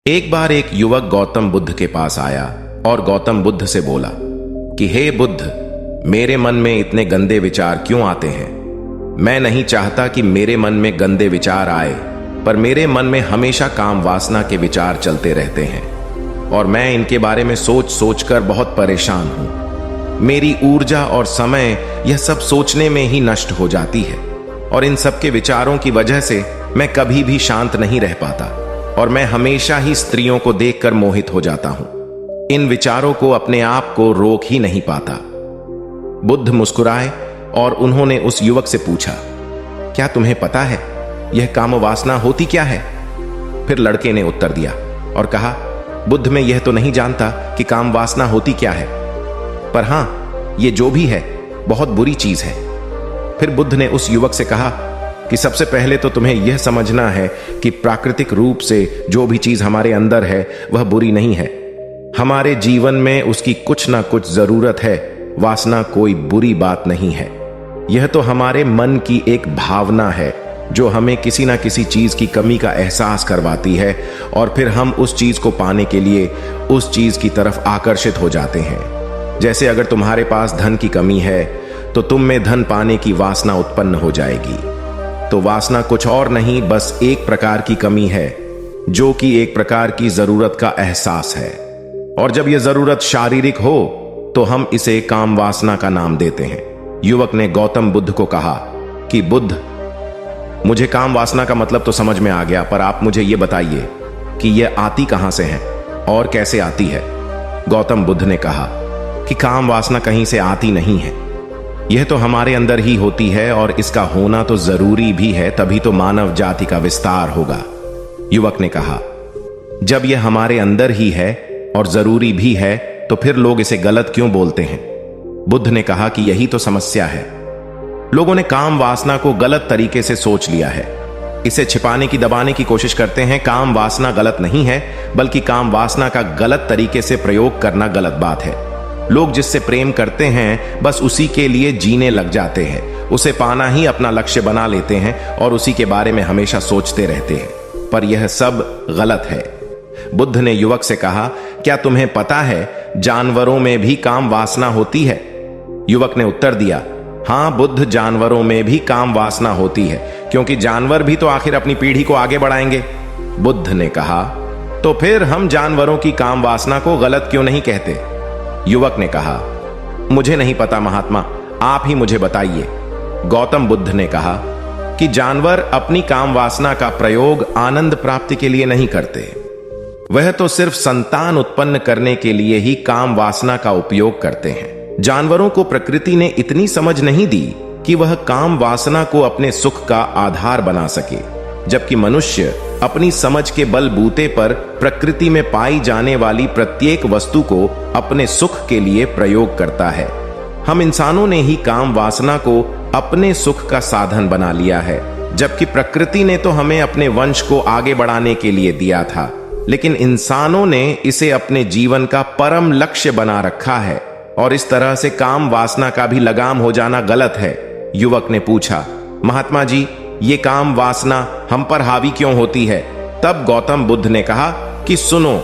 एक बार एक युवक गौतम बुद्ध के पास आया और गौतम बुद्ध से बोला कि हे बुद्ध, मेरे मन में इतने गंदे विचार क्यों आते हैं। मैं नहीं चाहता कि मेरे मन में गंदे विचार आए, पर मेरे मन में हमेशा काम वासना के विचार चलते रहते हैं और मैं इनके बारे में सोच सोच कर बहुत परेशान हूं। मेरी ऊर्जा और समय यह सब सोचने में ही नष्ट हो जाती है और इन सब के विचारों की वजह से मैं कभी भी शांत नहीं रह पाता और मैं हमेशा ही स्त्रियों को देखकर मोहित हो जाता हूं। इन विचारों को अपने आप को रोक ही नहीं पाता। बुद्ध मुस्कुराए और उन्होंने उस युवक से पूछा, क्या तुम्हें पता है यह काम वासना होती क्या है? फिर लड़के ने उत्तर दिया और कहा, बुद्ध, मैं यह तो नहीं जानता कि काम वासना होती क्या है, पर हां, यह जो भी है बहुत बुरी चीज है। फिर बुद्ध ने उस युवक से कहा कि सबसे पहले तो तुम्हें यह समझना है कि प्राकृतिक रूप से जो भी चीज हमारे अंदर है वह बुरी नहीं है। हमारे जीवन में उसकी कुछ ना कुछ जरूरत है। वासना कोई बुरी बात नहीं है। यह तो हमारे मन की एक भावना है जो हमें किसी ना किसी चीज की कमी का एहसास करवाती है और फिर हम उस चीज को पाने के लिए उस चीज की तरफ आकर्षित हो जाते हैं। जैसे अगर तुम्हारे पास धन की कमी है तो तुम में धन पाने की वासना उत्पन्न हो जाएगी। तो वासना कुछ और नहीं, बस एक प्रकार की कमी है जो कि एक प्रकार की जरूरत का एहसास है। और जब यह जरूरत शारीरिक हो तो हम इसे काम वासना का नाम देते हैं। युवक ने गौतम बुद्ध को कहा कि बुद्ध, मुझे काम वासना का मतलब तो समझ में आ गया, पर आप मुझे यह बताइए कि यह आती कहां से है और कैसे आती है। गौतम बुद्ध ने कहा कि काम वासना कहीं से आती नहीं है, यह तो हमारे अंदर ही होती है और इसका होना तो जरूरी भी है, तभी तो मानव जाति का विस्तार होगा। युवक ने कहा, जब यह हमारे अंदर ही है और जरूरी भी है तो फिर लोग इसे गलत क्यों बोलते हैं? बुद्ध ने कहा कि यही तो समस्या है। लोगों ने काम वासना को गलत तरीके से सोच लिया है। इसे छिपाने की, दबाने की कोशिश करते हैं। काम वासना गलत नहीं है, बल्कि काम वासना का गलत तरीके से प्रयोग करना गलत बात है। लोग जिससे प्रेम करते हैं बस उसी के लिए जीने लग जाते हैं, उसे पाना ही अपना लक्ष्य बना लेते हैं और उसी के बारे में हमेशा सोचते रहते हैं, पर यह सब गलत है। बुद्ध ने युवक से कहा, क्या तुम्हें पता है जानवरों में भी काम वासना होती है? युवक ने उत्तर दिया, हां बुद्ध, जानवरों में भी काम वासना होती है, क्योंकि जानवर भी तो आखिर अपनी पीढ़ी को आगे बढ़ाएंगे। बुद्ध ने कहा, तो फिर हम जानवरों की काम वासना को गलत क्यों नहीं कहते? युवक ने कहा, मुझे नहीं पता महात्मा, आप ही मुझे बताइए। गौतम बुद्ध ने कहा कि जानवर अपनी काम वासना का प्रयोग आनंद प्राप्ति के लिए नहीं करते, वह तो सिर्फ संतान उत्पन्न करने के लिए ही काम वासना का उपयोग करते हैं। जानवरों को प्रकृति ने इतनी समझ नहीं दी कि वह काम वासना को अपने सुख का आधार बना सके, जबकि मनुष्य अपनी समझ के बलबूते पर प्रकृति में पाई जाने वाली प्रत्येक वस्तु को अपने सुख के लिए प्रयोग करता है। हम इंसानों ने ही काम वासना को अपने सुख का साधन बना लिया है, जबकि प्रकृति ने तो हमें अपने वंश को आगे बढ़ाने के लिए दिया था, लेकिन इंसानों ने इसे अपने जीवन का परम लक्ष्य बना रखा है और इस तरह से काम वासना का भी लगाम हो जाना गलत है। युवक ने पूछा, महात्मा जी, ये काम वासना हम पर हावी क्यों होती है? तब गौतम बुद्ध ने कहा कि सुनो,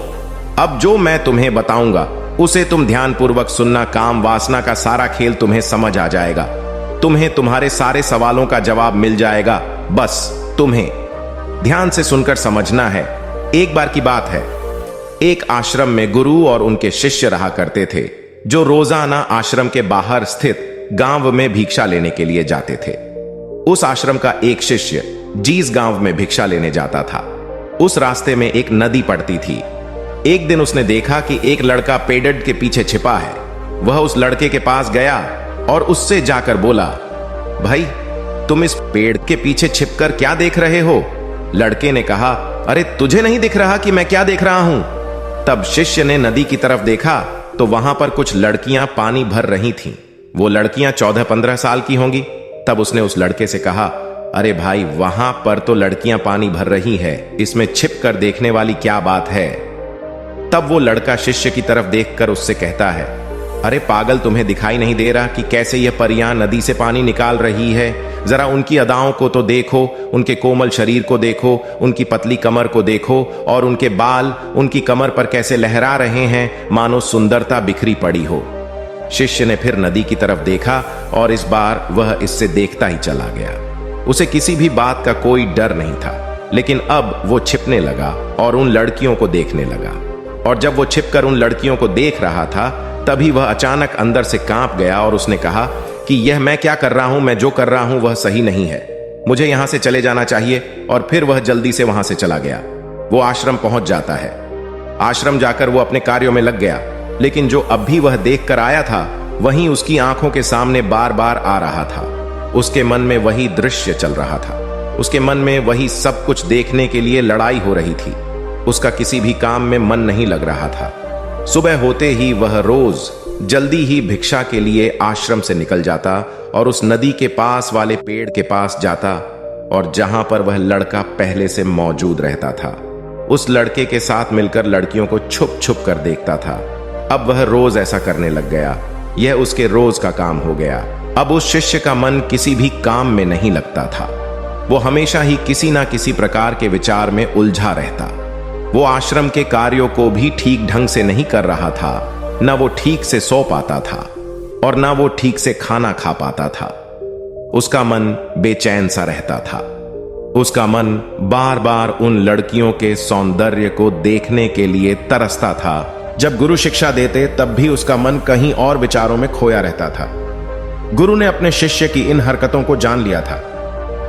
अब जो मैं तुम्हें बताऊंगा उसे तुम ध्यानपूर्वक सुनना। काम वासना का सारा खेल तुम्हें समझ आ जाएगा, तुम्हें तुम्हारे सारे सवालों का जवाब मिल जाएगा। बस तुम्हें ध्यान से सुनकर समझना है। एक बार की बात है, एक आश्रम में गुरु और उनके शिष्य रहा करते थे, जो रोजाना आश्रम के बाहर स्थित गांव में भिक्षा लेने के लिए जाते थे। उस आश्रम का एक शिष्य जिस गांव में भिक्षा लेने जाता था, उस रास्ते में एक नदी पड़ती थी। एक दिन उसने देखा कि एक लड़का पेड़ के पीछे छिपा है। वह उस लड़के के पास गया और उससे जाकर बोला, भाई, तुम इस पेड़ के पीछे छिपकर क्या देख रहे हो? लड़के ने कहा, अरे तुझे नहीं दिख रहा कि मैं क्या देख रहा हूं? तब शिष्य ने नदी की तरफ देखा तो वहां पर कुछ लड़कियां पानी भर रही थीं। वो लड़कियां 14-15 साल की होंगी। तब उसने उस लड़के से कहा, अरे भाई, वहां पर तो लड़कियां पानी भर रही है, इसमें छिप कर देखने वाली क्या बात है? तब वो लड़का शिष्य की तरफ देखकर उससे कहता है, अरे पागल, तुम्हें दिखाई नहीं दे रहा कि कैसे यह परियां नदी से पानी निकाल रही है? जरा उनकी अदाओं को तो देखो, उनके कोमल शरीर को देखो, उनकी पतली कमर को देखो, और उनके बाल उनकी कमर पर कैसे लहरा रहे हैं, मानो सुंदरता बिखरी पड़ी हो। शिष्य ने फिर नदी की तरफ देखा और इस बार वह इससे देखता ही चला गया। उसे किसी भी बात का कोई डर नहीं था, लेकिन अब वो छिपने लगा और उन लड़कियों को देखने लगा। और जब वो छिपकर उन लड़कियों को देख रहा था, तभी वह अचानक अंदर से कांप गया और उसने कहा कि यह मैं क्या कर रहा हूं, मैं जो कर रहा हूं वह सही नहीं है, मुझे यहां से चले जाना चाहिए। और फिर वह जल्दी से वहां से चला गया। वो आश्रम पहुंच जाता है। आश्रम जाकर वो अपने कार्यों में लग गया, लेकिन जो अब भी वह देख कर आया था वहीं उसकी आंखों के सामने बार बार आ रहा था। उसके मन में वही दृश्य चल रहा था। उसके मन में वही सब कुछ देखने के लिए लड़ाई हो रही थी। उसका किसी भी काम में मन नहीं लग रहा था। सुबह होते ही वह रोज जल्दी ही भिक्षा के लिए आश्रम से निकल जाता और उस नदी के पास वाले पेड़ के पास जाता, और जहां पर वह लड़का पहले से मौजूद रहता था, उस लड़के के साथ मिलकर लड़कियों को छुप छुप कर देखता था। अब वह रोज ऐसा करने लग गया। यह उसके रोज का काम हो गया। अब उस शिष्य का मन किसी भी काम में नहीं लगता था। वो हमेशा ही किसी ना किसी प्रकार के विचार में उलझा रहता। वो आश्रम के कार्यों को भी ठीक ढंग से नहीं कर रहा था। न वो ठीक से सो पाता था और न वो ठीक से खाना खा पाता था। उसका मन बेचैन सा रहता था। उसका मन बार बार उन लड़कियों के सौंदर्य को देखने के लिए तरसता था। जब गुरु शिक्षा देते तब भी उसका मन कहीं और विचारों में खोया रहता था। गुरु ने अपने शिष्य की इन हरकतों को जान लिया था।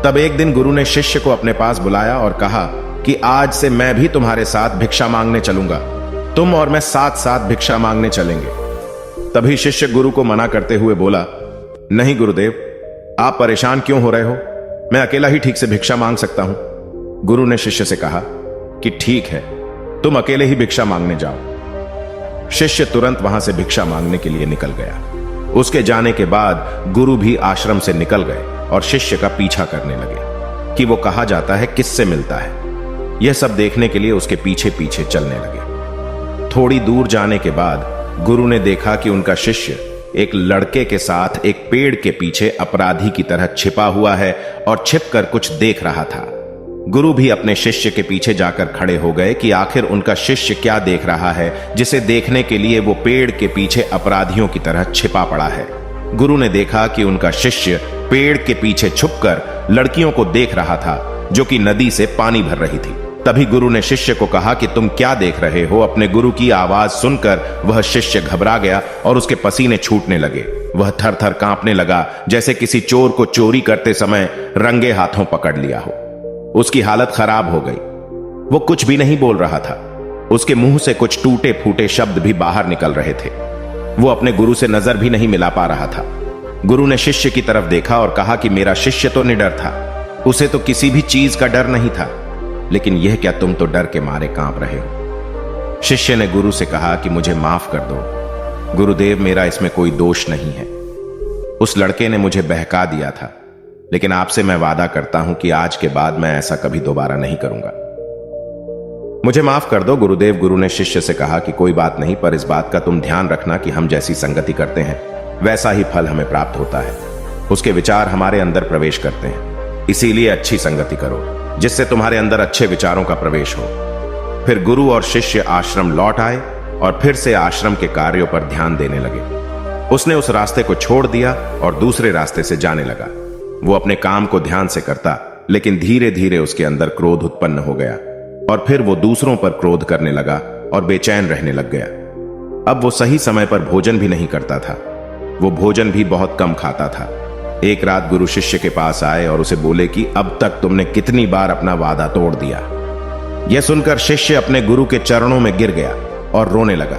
तब एक दिन गुरु ने शिष्य को अपने पास बुलाया और कहा कि आज से मैं भी तुम्हारे साथ भिक्षा मांगने चलूंगा। तुम और मैं साथ साथ भिक्षा मांगने चलेंगे। तभी शिष्य गुरु को मना करते हुए बोला, नहीं गुरुदेव, आप परेशान क्यों हो रहे हो? मैं अकेला ही ठीक से भिक्षा मांग सकता हूं। गुरु ने शिष्य से कहा कि ठीक है, तुम अकेले ही भिक्षा मांगने जाओ। शिष्य तुरंत वहां से भिक्षा मांगने के लिए निकल गया। उसके जाने के बाद गुरु भी आश्रम से निकल गए और शिष्य का पीछा करने लगे कि वो कहा जाता है, किससे मिलता है। यह सब देखने के लिए उसके पीछे पीछे चलने लगे। थोड़ी दूर जाने के बाद गुरु ने देखा कि उनका शिष्य एक लड़के के साथ एक पेड़ के पीछे अपराधी की तरह छिपा हुआ है और छिपकर कुछ देख रहा था। गुरु भी अपने शिष्य के पीछे जाकर खड़े हो गए कि आखिर उनका शिष्य क्या देख रहा है, जिसे देखने के लिए वो पेड़ के पीछे अपराधियों की तरह छिपा पड़ा है। गुरु ने देखा कि उनका शिष्य पेड़ के पीछे छुपकर लड़कियों को देख रहा था जो कि नदी से पानी भर रही थी। तभी गुरु ने शिष्य को कहा कि तुम क्या देख रहे हो? अपने गुरु की आवाज सुनकर वह शिष्य घबरा गया और उसके पसीने छूटने लगे। वह थर थर कांपने लगा, जैसे किसी चोर को चोरी करते समय रंगे हाथों पकड़ लिया हो। उसकी हालत खराब हो गई। वो कुछ भी नहीं बोल रहा था। उसके मुंह से कुछ टूटे फूटे शब्द भी बाहर निकल रहे थे। वो अपने गुरु से नजर भी नहीं मिला पा रहा था। गुरु ने शिष्य की तरफ देखा और कहा कि मेरा शिष्य तो निडर था, उसे तो किसी भी चीज का डर नहीं था, लेकिन यह क्या तुम तो डर के मारे कांप रहे हो? शिष्य ने गुरु से कहा कि मुझे माफ कर दो गुरुदेव, मेरा इसमें कोई दोष नहीं है। उस लड़के ने मुझे बहका दिया था, लेकिन आपसे मैं वादा करता हूं कि आज के बाद मैं ऐसा कभी दोबारा नहीं करूंगा। मुझे माफ कर दो गुरुदेव। गुरु ने शिष्य से कहा कि कोई बात नहीं, पर इस बात का तुम ध्यान रखना कि हम जैसी संगति करते हैं वैसा ही फल हमें प्राप्त होता है। उसके विचार हमारे अंदर प्रवेश करते हैं, इसीलिए अच्छी संगति करो जिससे तुम्हारे अंदर अच्छे विचारों का प्रवेश हो। फिर गुरु और शिष्य आश्रम लौट आए और फिर से आश्रम के कार्यों पर ध्यान देने लगे। उसने उस रास्ते को छोड़ दिया और दूसरे रास्ते से जाने लगा। वो अपने काम को ध्यान से करता, लेकिन धीरे धीरे उसके अंदर क्रोध उत्पन्न हो गया और फिर वो दूसरों पर क्रोध करने लगा और बेचैन रहने लग गया। अब वो सही समय पर भोजन भी नहीं करता था। वो भोजन भी बहुत कम खाता था। एक रात गुरु शिष्य के पास आए और उसे बोले कि अब तक तुमने कितनी बार अपना वादा तोड़ दिया। यह सुनकर शिष्य अपने गुरु के चरणों में गिर गया और रोने लगा।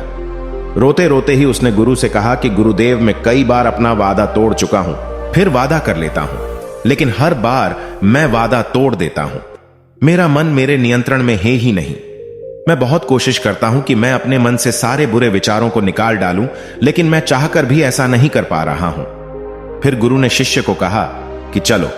रोते रोते ही उसने गुरु से कहा कि गुरुदेव, मैं कई बार अपना वादा तोड़ चुका हूं, फिर वादा कर लेता हूं, लेकिन हर बार मैं वादा तोड़ देता हूं। मेरा मन मेरे नियंत्रण में है ही नहीं। मैं बहुत कोशिश करता हूं कि मैं अपने मन से सारे बुरे विचारों को निकाल डालूं, लेकिन मैं चाहकर भी ऐसा नहीं कर पा रहा हूं। फिर गुरु ने शिष्य को कहा कि चलो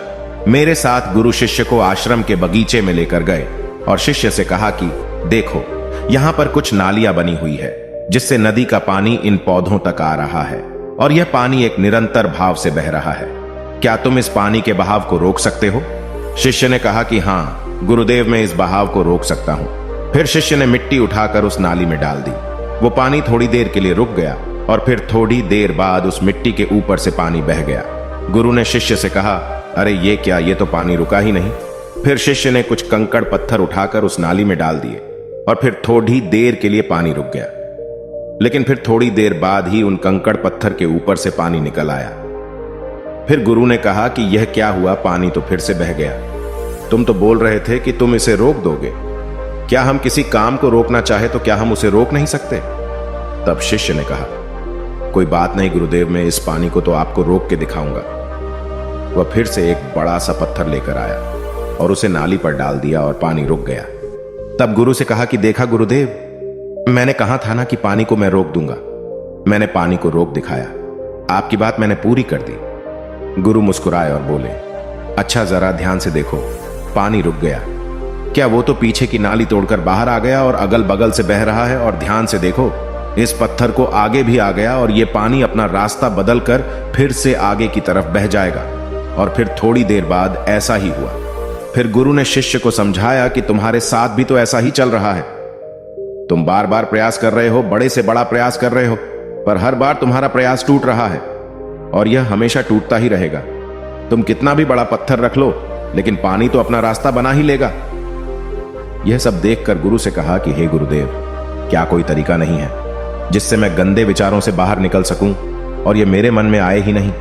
मेरे साथ। गुरु शिष्य को आश्रम के बगीचे में लेकर गए और शिष्य से कहा कि देखो, यहां पर कुछ नालियां बनी हुई है जिससे नदी का पानी इन पौधों तक आ रहा है और यह पानी एक निरंतर भाव से बह रहा है। क्या तुम इस पानी के बहाव को रोक सकते हो? शिष्य ने कहा कि हां गुरुदेव, मैं इस बहाव को रोक सकता हूं। फिर शिष्य ने मिट्टी उठाकर उस नाली में डाल दी। वो पानी थोड़ी देर के लिए रुक गया और फिर थोड़ी देर बाद उस मिट्टी के ऊपर से पानी बह गया। गुरु ने शिष्य से कहा, अरे ये क्या, ये तो पानी रुका ही नहीं। फिर शिष्य ने कुछ कंकड़ पत्थर उठाकर उस नाली में डाल दिए और फिर थोड़ी देर के लिए पानी रुक गया। लेकिन फिर थोड़ी देर बाद ही उन कंकड़ पत्थर के ऊपर से पानी निकल आया। फिर गुरु ने कहा कि यह क्या हुआ, पानी तो फिर से बह गया। तुम तो बोल रहे थे कि तुम इसे रोक दोगे। क्या हम किसी काम को रोकना चाहे तो क्या हम उसे रोक नहीं सकते? तब शिष्य ने कहा, कोई बात नहीं गुरुदेव, मैं इस पानी को तो आपको रोक के दिखाऊंगा। वह फिर से एक बड़ा सा पत्थर लेकर आया और उसे नाली पर डाल दिया और पानी रुक गया। तब गुरु से कहा कि देखा गुरुदेव, मैंने कहा था ना कि पानी को मैं रोक दूंगा। मैंने पानी को रोक दिखाया। आपकी बात मैंने पूरी कर दी। गुरु मुस्कुराए और बोले, अच्छा जरा ध्यान से देखो, पानी रुक गया। क्या वो तो पीछे की नाली तोड़कर बाहर आ गया और अगल बगल से बह रहा है, और ध्यान से देखो इस पत्थर को आगे भी आ गया और ये पानी अपना रास्ता बदलकर फिर से आगे की तरफ बह जाएगा। और फिर थोड़ी देर बाद ऐसा ही हुआ। फिर गुरु ने शिष्य को समझाया कि तुम्हारे साथ भी तो ऐसा ही चल रहा है। तुम बार बार प्रयास कर रहे हो, बड़े से बड़ा प्रयास कर रहे हो, पर हर बार तुम्हारा प्रयास टूट रहा है और यह हमेशा टूटता ही रहेगा। तुम कितना भी बड़ा पत्थर रख लो, लेकिन पानी तो अपना रास्ता बना ही लेगा। यह सब देखकर गुरु से कहा कि हे गुरुदेव, क्या कोई तरीका नहीं है जिससे मैं गंदे विचारों से बाहर निकल सकूं और यह मेरे मन में आए ही नहीं?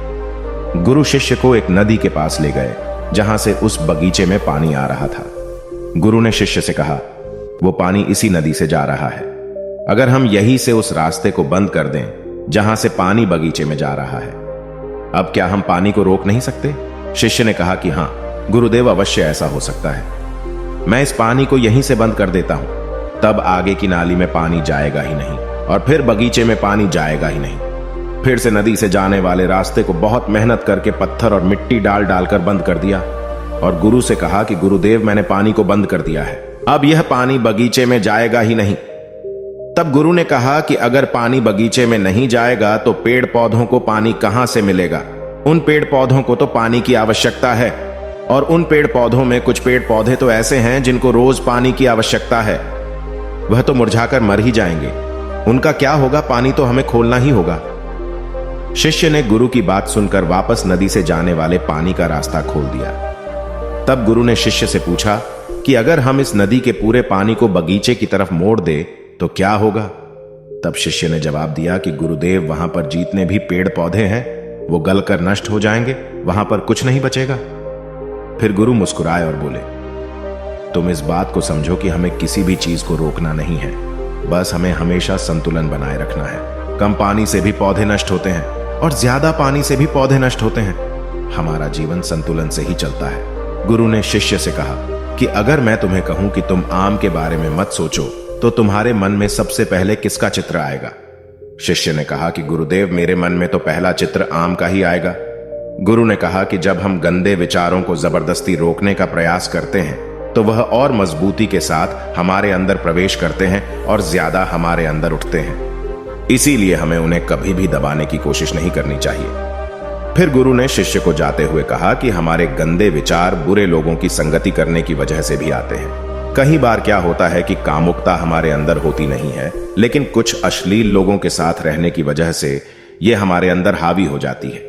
गुरु शिष्य को एक नदी के पास ले गए जहां से उस बगीचे में पानी आ रहा था। गुरु ने शिष्य से कहा, वो पानी इसी नदी से जा रहा है। अगर हम यहीं से उस रास्ते को बंद कर दें जहां से पानी बगीचे में जा रहा है, अब क्या हम पानी को रोक नहीं सकते? शिष्य ने कहा कि हां गुरुदेव, अवश्य ऐसा हो सकता है। मैं इस पानी को यहीं से बंद कर देता हूं, तब आगे की नाली में पानी जाएगा ही नहीं और फिर बगीचे में पानी जाएगा ही नहीं। फिर से नदी से जाने वाले रास्ते को बहुत मेहनत करके पत्थर और मिट्टी डाल डालकर बंद कर दिया और गुरु से कहा कि गुरुदेव, मैंने पानी को बंद कर दिया है, अब यह पानी बगीचे में जाएगा ही नहीं। तब गुरु ने कहा कि अगर पानी बगीचे में नहीं जाएगा तो पेड़ पौधों को पानी कहां से मिलेगा? उन पेड़ पौधों को तो पानी की आवश्यकता है, और उन पेड़ पौधों में कुछ पेड़ पौधे तो ऐसे हैं जिनको रोज पानी की आवश्यकता है। वह तो मुरझाकर मर ही जाएंगे। उनका क्या होगा? पानी तो हमें खोलना ही होगा। शिष्य ने गुरु की बात सुनकर वापस नदी से जाने वाले पानी का रास्ता खोल दिया। तब गुरु ने शिष्य से पूछा कि अगर हम इस नदी के पूरे पानी को बगीचे की तरफ मोड़ दे तो क्या होगा? तब शिष्य ने जवाब दिया कि गुरुदेव, वहां पर जितने भी पेड़ पौधे हैं वो गलकर नष्ट हो जाएंगे, वहां पर कुछ नहीं बचेगा। फिर गुरु मुस्कुराए और बोले, तुम इस बात को समझो कि हमें किसी भी चीज को रोकना नहीं है, बस हमें हमेशा संतुलन बनाए रखना है। कम पानी से भी पौधे नष्ट होते हैं और ज्यादा पानी से भी पौधे नष्ट होते हैं। हमारा जीवन संतुलन से ही चलता है। गुरु ने शिष्य से कहा कि अगर मैं तुम्हें कहूं कि तुम आम के बारे में मत सोचो तो तुम्हारे मन में सबसे पहले किसका चित्र आएगा? शिष्य ने कहा कि गुरुदेव, मेरे मन में तो पहला चित्र आम का ही आएगा। गुरु ने कहा कि जब हम गंदे विचारों को जबरदस्ती रोकने का प्रयास करते हैं तो वह और मजबूती के साथ हमारे अंदर प्रवेश करते हैं और ज्यादा हमारे अंदर उठते हैं। इसीलिए हमें उन्हें कभी भी दबाने की कोशिश नहीं करनी चाहिए। फिर गुरु ने शिष्य को जाते हुए कहा कि हमारे गंदे विचार बुरे लोगों की संगति करने की वजह से भी आते हैं। कई बार क्या होता है कि कामुकता हमारे अंदर होती नहीं है, लेकिन कुछ अश्लील लोगों के साथ रहने की वजह से यह हमारे अंदर हावी हो जाती है।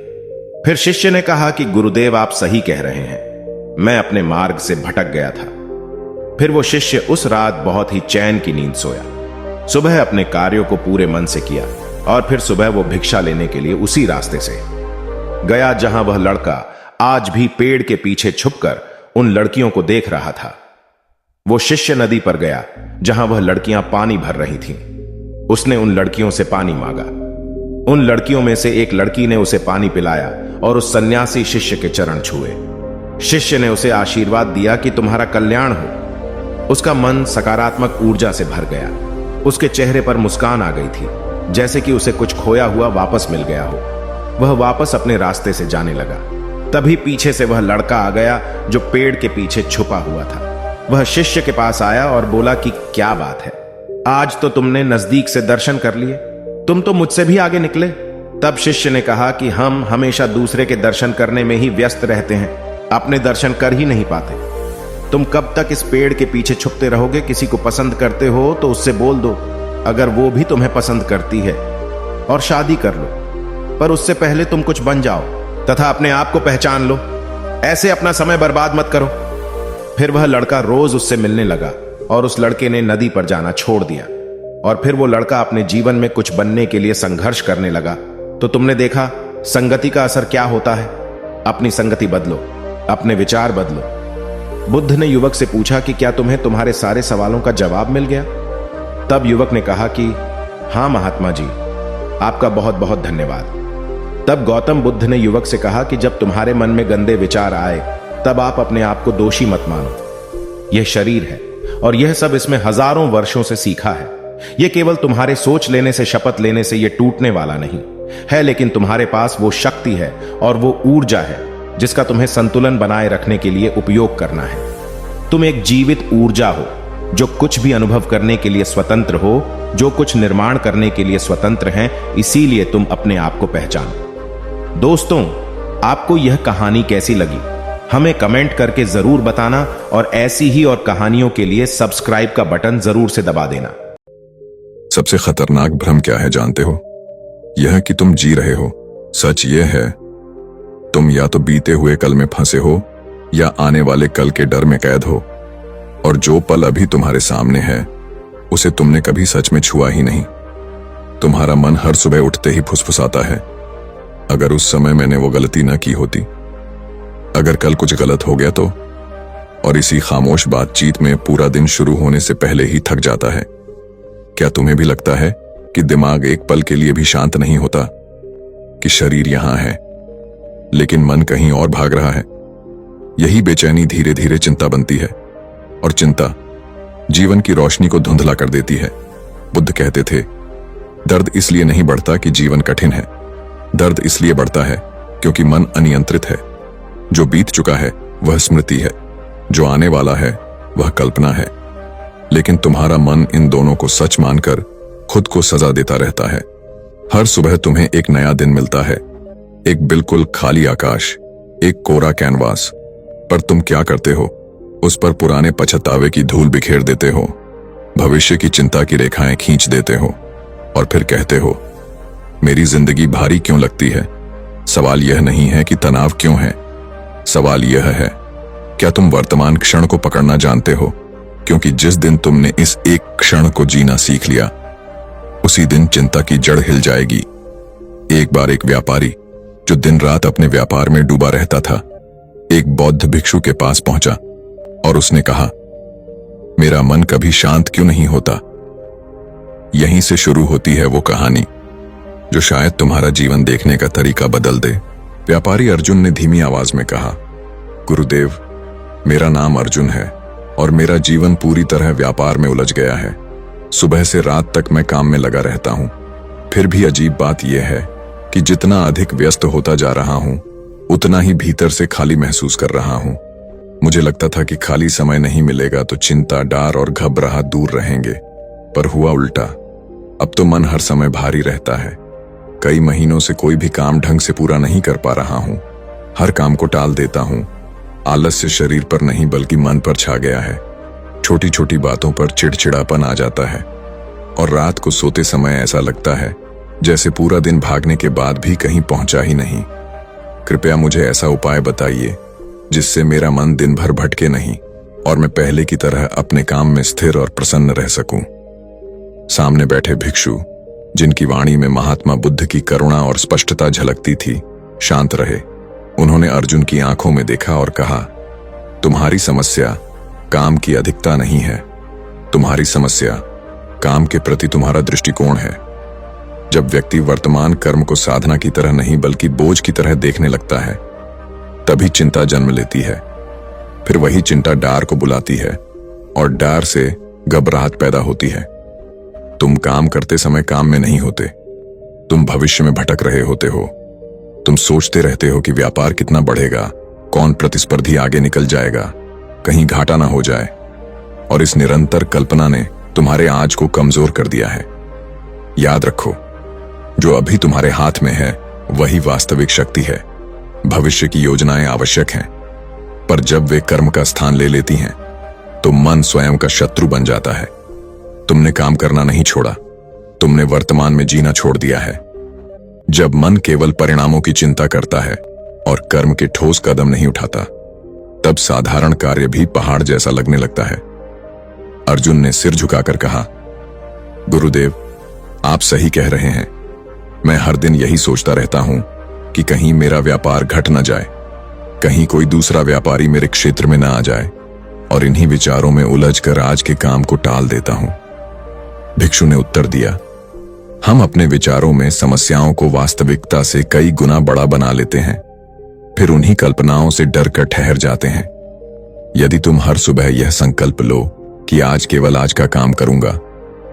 फिर शिष्य ने कहा कि गुरुदेव, आप सही कह रहे हैं, मैं अपने मार्ग से भटक गया था। फिर वो शिष्य उस रात बहुत ही चैन की नींद सोया। सुबह अपने कार्यों को पूरे मन से किया और फिर सुबह वो भिक्षा लेने के लिए उसी रास्ते से गया जहां वह लड़का आज भी पेड़ के पीछे छुपकर उन लड़कियों को देख रहा था। वो शिष्य नदी पर गया जहां वह लड़कियां पानी भर रही थीं। उसने उन लड़कियों से पानी मांगा। उन लड़कियों में से एक लड़की ने उसे पानी पिलाया और उस सन्यासी शिष्य के चरण छुए। शिष्य ने उसे आशीर्वाद दिया कि तुम्हारा कल्याण हो। उसका मन सकारात्मक ऊर्जा से भर गया। उसके चेहरे पर मुस्कान आ गई थी, जैसे कि उसे कुछ खोया हुआ वापस मिल गया हो। वह वापस अपने रास्ते से जाने लगा। तभी पीछे से वह लड़का आ गया जो पेड़ के पीछे छुपा हुआ था। वह शिष्य के पास आया और बोला कि क्या बात है, आज तो तुमने नजदीक से दर्शन कर लिए, तुम तो मुझसे भी आगे निकले। तब शिष्य ने कहा कि हम हमेशा दूसरे के दर्शन करने में ही व्यस्त रहते हैं, अपने दर्शन कर ही नहीं पाते। तुम कब तक इस पेड़ के पीछे छुपते रहोगे? किसी को पसंद करते हो तो उससे बोल दो, अगर वो भी तुम्हें पसंद करती है, और शादी कर लो। पर उससे पहले तुम कुछ बन जाओ तथा अपने आप को पहचान लो। ऐसे अपना समय बर्बाद मत करो। फिर वह लड़का रोज उससे मिलने लगा और उस लड़के ने नदी पर जाना छोड़ दिया। और फिर वो लड़का अपने जीवन में कुछ बनने के लिए संघर्ष करने लगा। तो तुमने देखा संगति का असर क्या होता है। अपनी संगति बदलो, अपने विचार बदलो। बुद्ध ने युवक से पूछा कि क्या तुम्हें तुम्हारे सारे सवालों का जवाब मिल गया? तब युवक ने कहा कि हां महात्मा जी, आपका बहुत बहुत धन्यवाद। तब गौतम बुद्ध ने युवक से कहा कि जब तुम्हारे मन में गंदे विचार आए तब आप अपने आप को दोषी मत मानो। यह शरीर है और यह सब इसमें हजारों वर्षों से सीखा है। यह केवल तुम्हारे सोच लेने से, शपथ लेने से यह टूटने वाला नहीं है, लेकिन तुम्हारे पास वो शक्ति है और वो ऊर्जा है जिसका तुम्हें संतुलन बनाए रखने के लिए उपयोग करना है। तुम एक जीवित ऊर्जा हो जो कुछ भी अनुभव करने के लिए स्वतंत्र हो, जो कुछ निर्माण करने के लिए स्वतंत्र हैं। इसीलिए तुम अपने आप को पहचानो। दोस्तों, आपको यह कहानी कैसी लगी हमें कमेंट करके जरूर बताना, और ऐसी ही और कहानियों के लिए सब्सक्राइब का बटन जरूर से दबा देना। सबसे खतरनाक भ्रम क्या है जानते हो? यह कि तुम जी रहे हो। सच यह है, तुम या तो बीते हुए कल में फंसे हो या आने वाले कल के डर में कैद हो, और जो पल अभी तुम्हारे सामने है उसे तुमने कभी सच में छुआ ही नहीं। तुम्हारा मन हर सुबह उठते ही फुसफुसाता है, अगर उस समय मैंने वो गलती न की होती, अगर कल कुछ गलत हो गया तो। और इसी खामोश बातचीत में पूरा दिन शुरू होने से पहले ही थक जाता है। क्या तुम्हें भी लगता है कि दिमाग एक पल के लिए भी शांत नहीं होता, कि शरीर यहां है लेकिन मन कहीं और भाग रहा है? यही बेचैनी धीरे धीरे चिंता बनती है, और चिंता जीवन की रोशनी को धुंधला कर देती है। बुद्ध कहते थे, दर्द इसलिए नहीं बढ़ता कि जीवन कठिन है, दर्द इसलिए बढ़ता है क्योंकि मन अनियंत्रित है। जो बीत चुका है वह स्मृति है, जो आने वाला है वह कल्पना है। लेकिन तुम्हारा मन इन दोनों को सच मानकर खुद को सजा देता रहता है। हर सुबह तुम्हें एक नया दिन मिलता है, एक बिल्कुल खाली आकाश, एक कोरा कैनवास, पर तुम क्या करते हो? उस पर पुराने पछतावे की धूल बिखेर देते हो, भविष्य की चिंता की रेखाएं खींच देते हो, और फिर कहते हो, मेरी जिंदगी भारी क्यों लगती है? सवाल यह नहीं है कि तनाव क्यों है, सवाल यह है, क्या तुम वर्तमान क्षण को पकड़ना जानते हो? क्योंकि जिस दिन तुमने इस एक क्षण को जीना सीख लिया, उसी दिन चिंता की जड़ हिल जाएगी। एक बार एक व्यापारी जो दिन रात अपने व्यापार में डूबा रहता था, एक बौद्ध भिक्षु के पास पहुंचा और उसने कहा, मेरा मन कभी शांत क्यों नहीं होता? यहीं से शुरू होती है वो कहानी जो शायद तुम्हारा जीवन देखने का तरीका बदल दे। व्यापारी अर्जुन ने धीमी आवाज में कहा, गुरुदेव, मेरा नाम अर्जुन है और मेरा जीवन पूरी तरह व्यापार में उलझ गया है। सुबह से रात तक मैं काम में लगा रहता हूं। फिर भी अजीब बात यह है कि जितना अधिक व्यस्त होता जा रहा हूं, उतना ही भीतर से खाली महसूस कर रहा हूं। मुझे लगता था कि खाली समय नहीं मिलेगा तो चिंता, डर और घबराहट दूर रहेंगे, पर हुआ उल्टा। अब तो मन हर समय भारी रहता है। कई महीनों से कोई भी काम ढंग से पूरा नहीं कर पा रहा हूं। हर काम को टाल देता हूं। आलस्य शरीर पर नहीं बल्कि मन पर छा गया है। छोटी छोटी बातों पर चिड़चिड़ापन आ जाता है, और रात को सोते समय ऐसा लगता है जैसे पूरा दिन भागने के बाद भी कहीं पहुंचा ही नहीं। कृपया मुझे ऐसा उपाय बताइए जिससे मेरा मन दिन भर भटके नहीं और मैं पहले की तरह अपने काम में स्थिर और प्रसन्न रह सकूं। सामने बैठे भिक्षु, जिनकी वाणी में महात्मा बुद्ध की करुणा और स्पष्टता झलकती थी, शांत रहे। उन्होंने अर्जुन की आंखों में देखा और कहा, तुम्हारी समस्या काम की अधिकता नहीं है, तुम्हारी समस्या काम के प्रति तुम्हारा दृष्टिकोण है। जब व्यक्ति वर्तमान कर्म को साधना की तरह नहीं बल्कि बोझ की तरह देखने लगता है, तभी चिंता जन्म लेती है। फिर वही चिंता डर को बुलाती है और डर से घबराहट पैदा होती है। तुम काम करते समय काम में नहीं होते, तुम भविष्य में भटक रहे होते हो। तुम सोचते रहते हो कि व्यापार कितना बढ़ेगा, कौन प्रतिस्पर्धी आगे निकल जाएगा, कहीं घाटा ना हो जाए। और इस निरंतर कल्पना ने तुम्हारे आज को कमजोर कर दिया है। याद रखो, जो अभी तुम्हारे हाथ में है वही वास्तविक शक्ति है। भविष्य की योजनाएं आवश्यक हैं, पर जब वे कर्म का स्थान ले लेती हैं तो मन स्वयं का शत्रु बन जाता है। तुमने काम करना नहीं छोड़ा, तुमने वर्तमान में जीना छोड़ दिया है। जब मन केवल परिणामों की चिंता करता है और कर्म के ठोस कदम नहीं उठाता, तब साधारण कार्य भी पहाड़ जैसा लगने लगता है। अर्जुन ने सिर झुकाकर कहा, गुरुदेव, आप सही कह रहे हैं। मैं हर दिन यही सोचता रहता हूं कि कहीं मेरा व्यापार घट न जाए, कहीं कोई दूसरा व्यापारी मेरे क्षेत्र में न आ जाए, और इन्हीं विचारों में उलझकर आज के काम को टाल देता हूं। भिक्षु ने उत्तर दिया, हम अपने विचारों में समस्याओं को वास्तविकता से कई गुना बड़ा बना लेते हैं, फिर उन्हीं कल्पनाओं से डर कर ठहर जाते हैं। यदि तुम हर सुबह यह संकल्प लो कि आज केवल आज का काम करूंगा,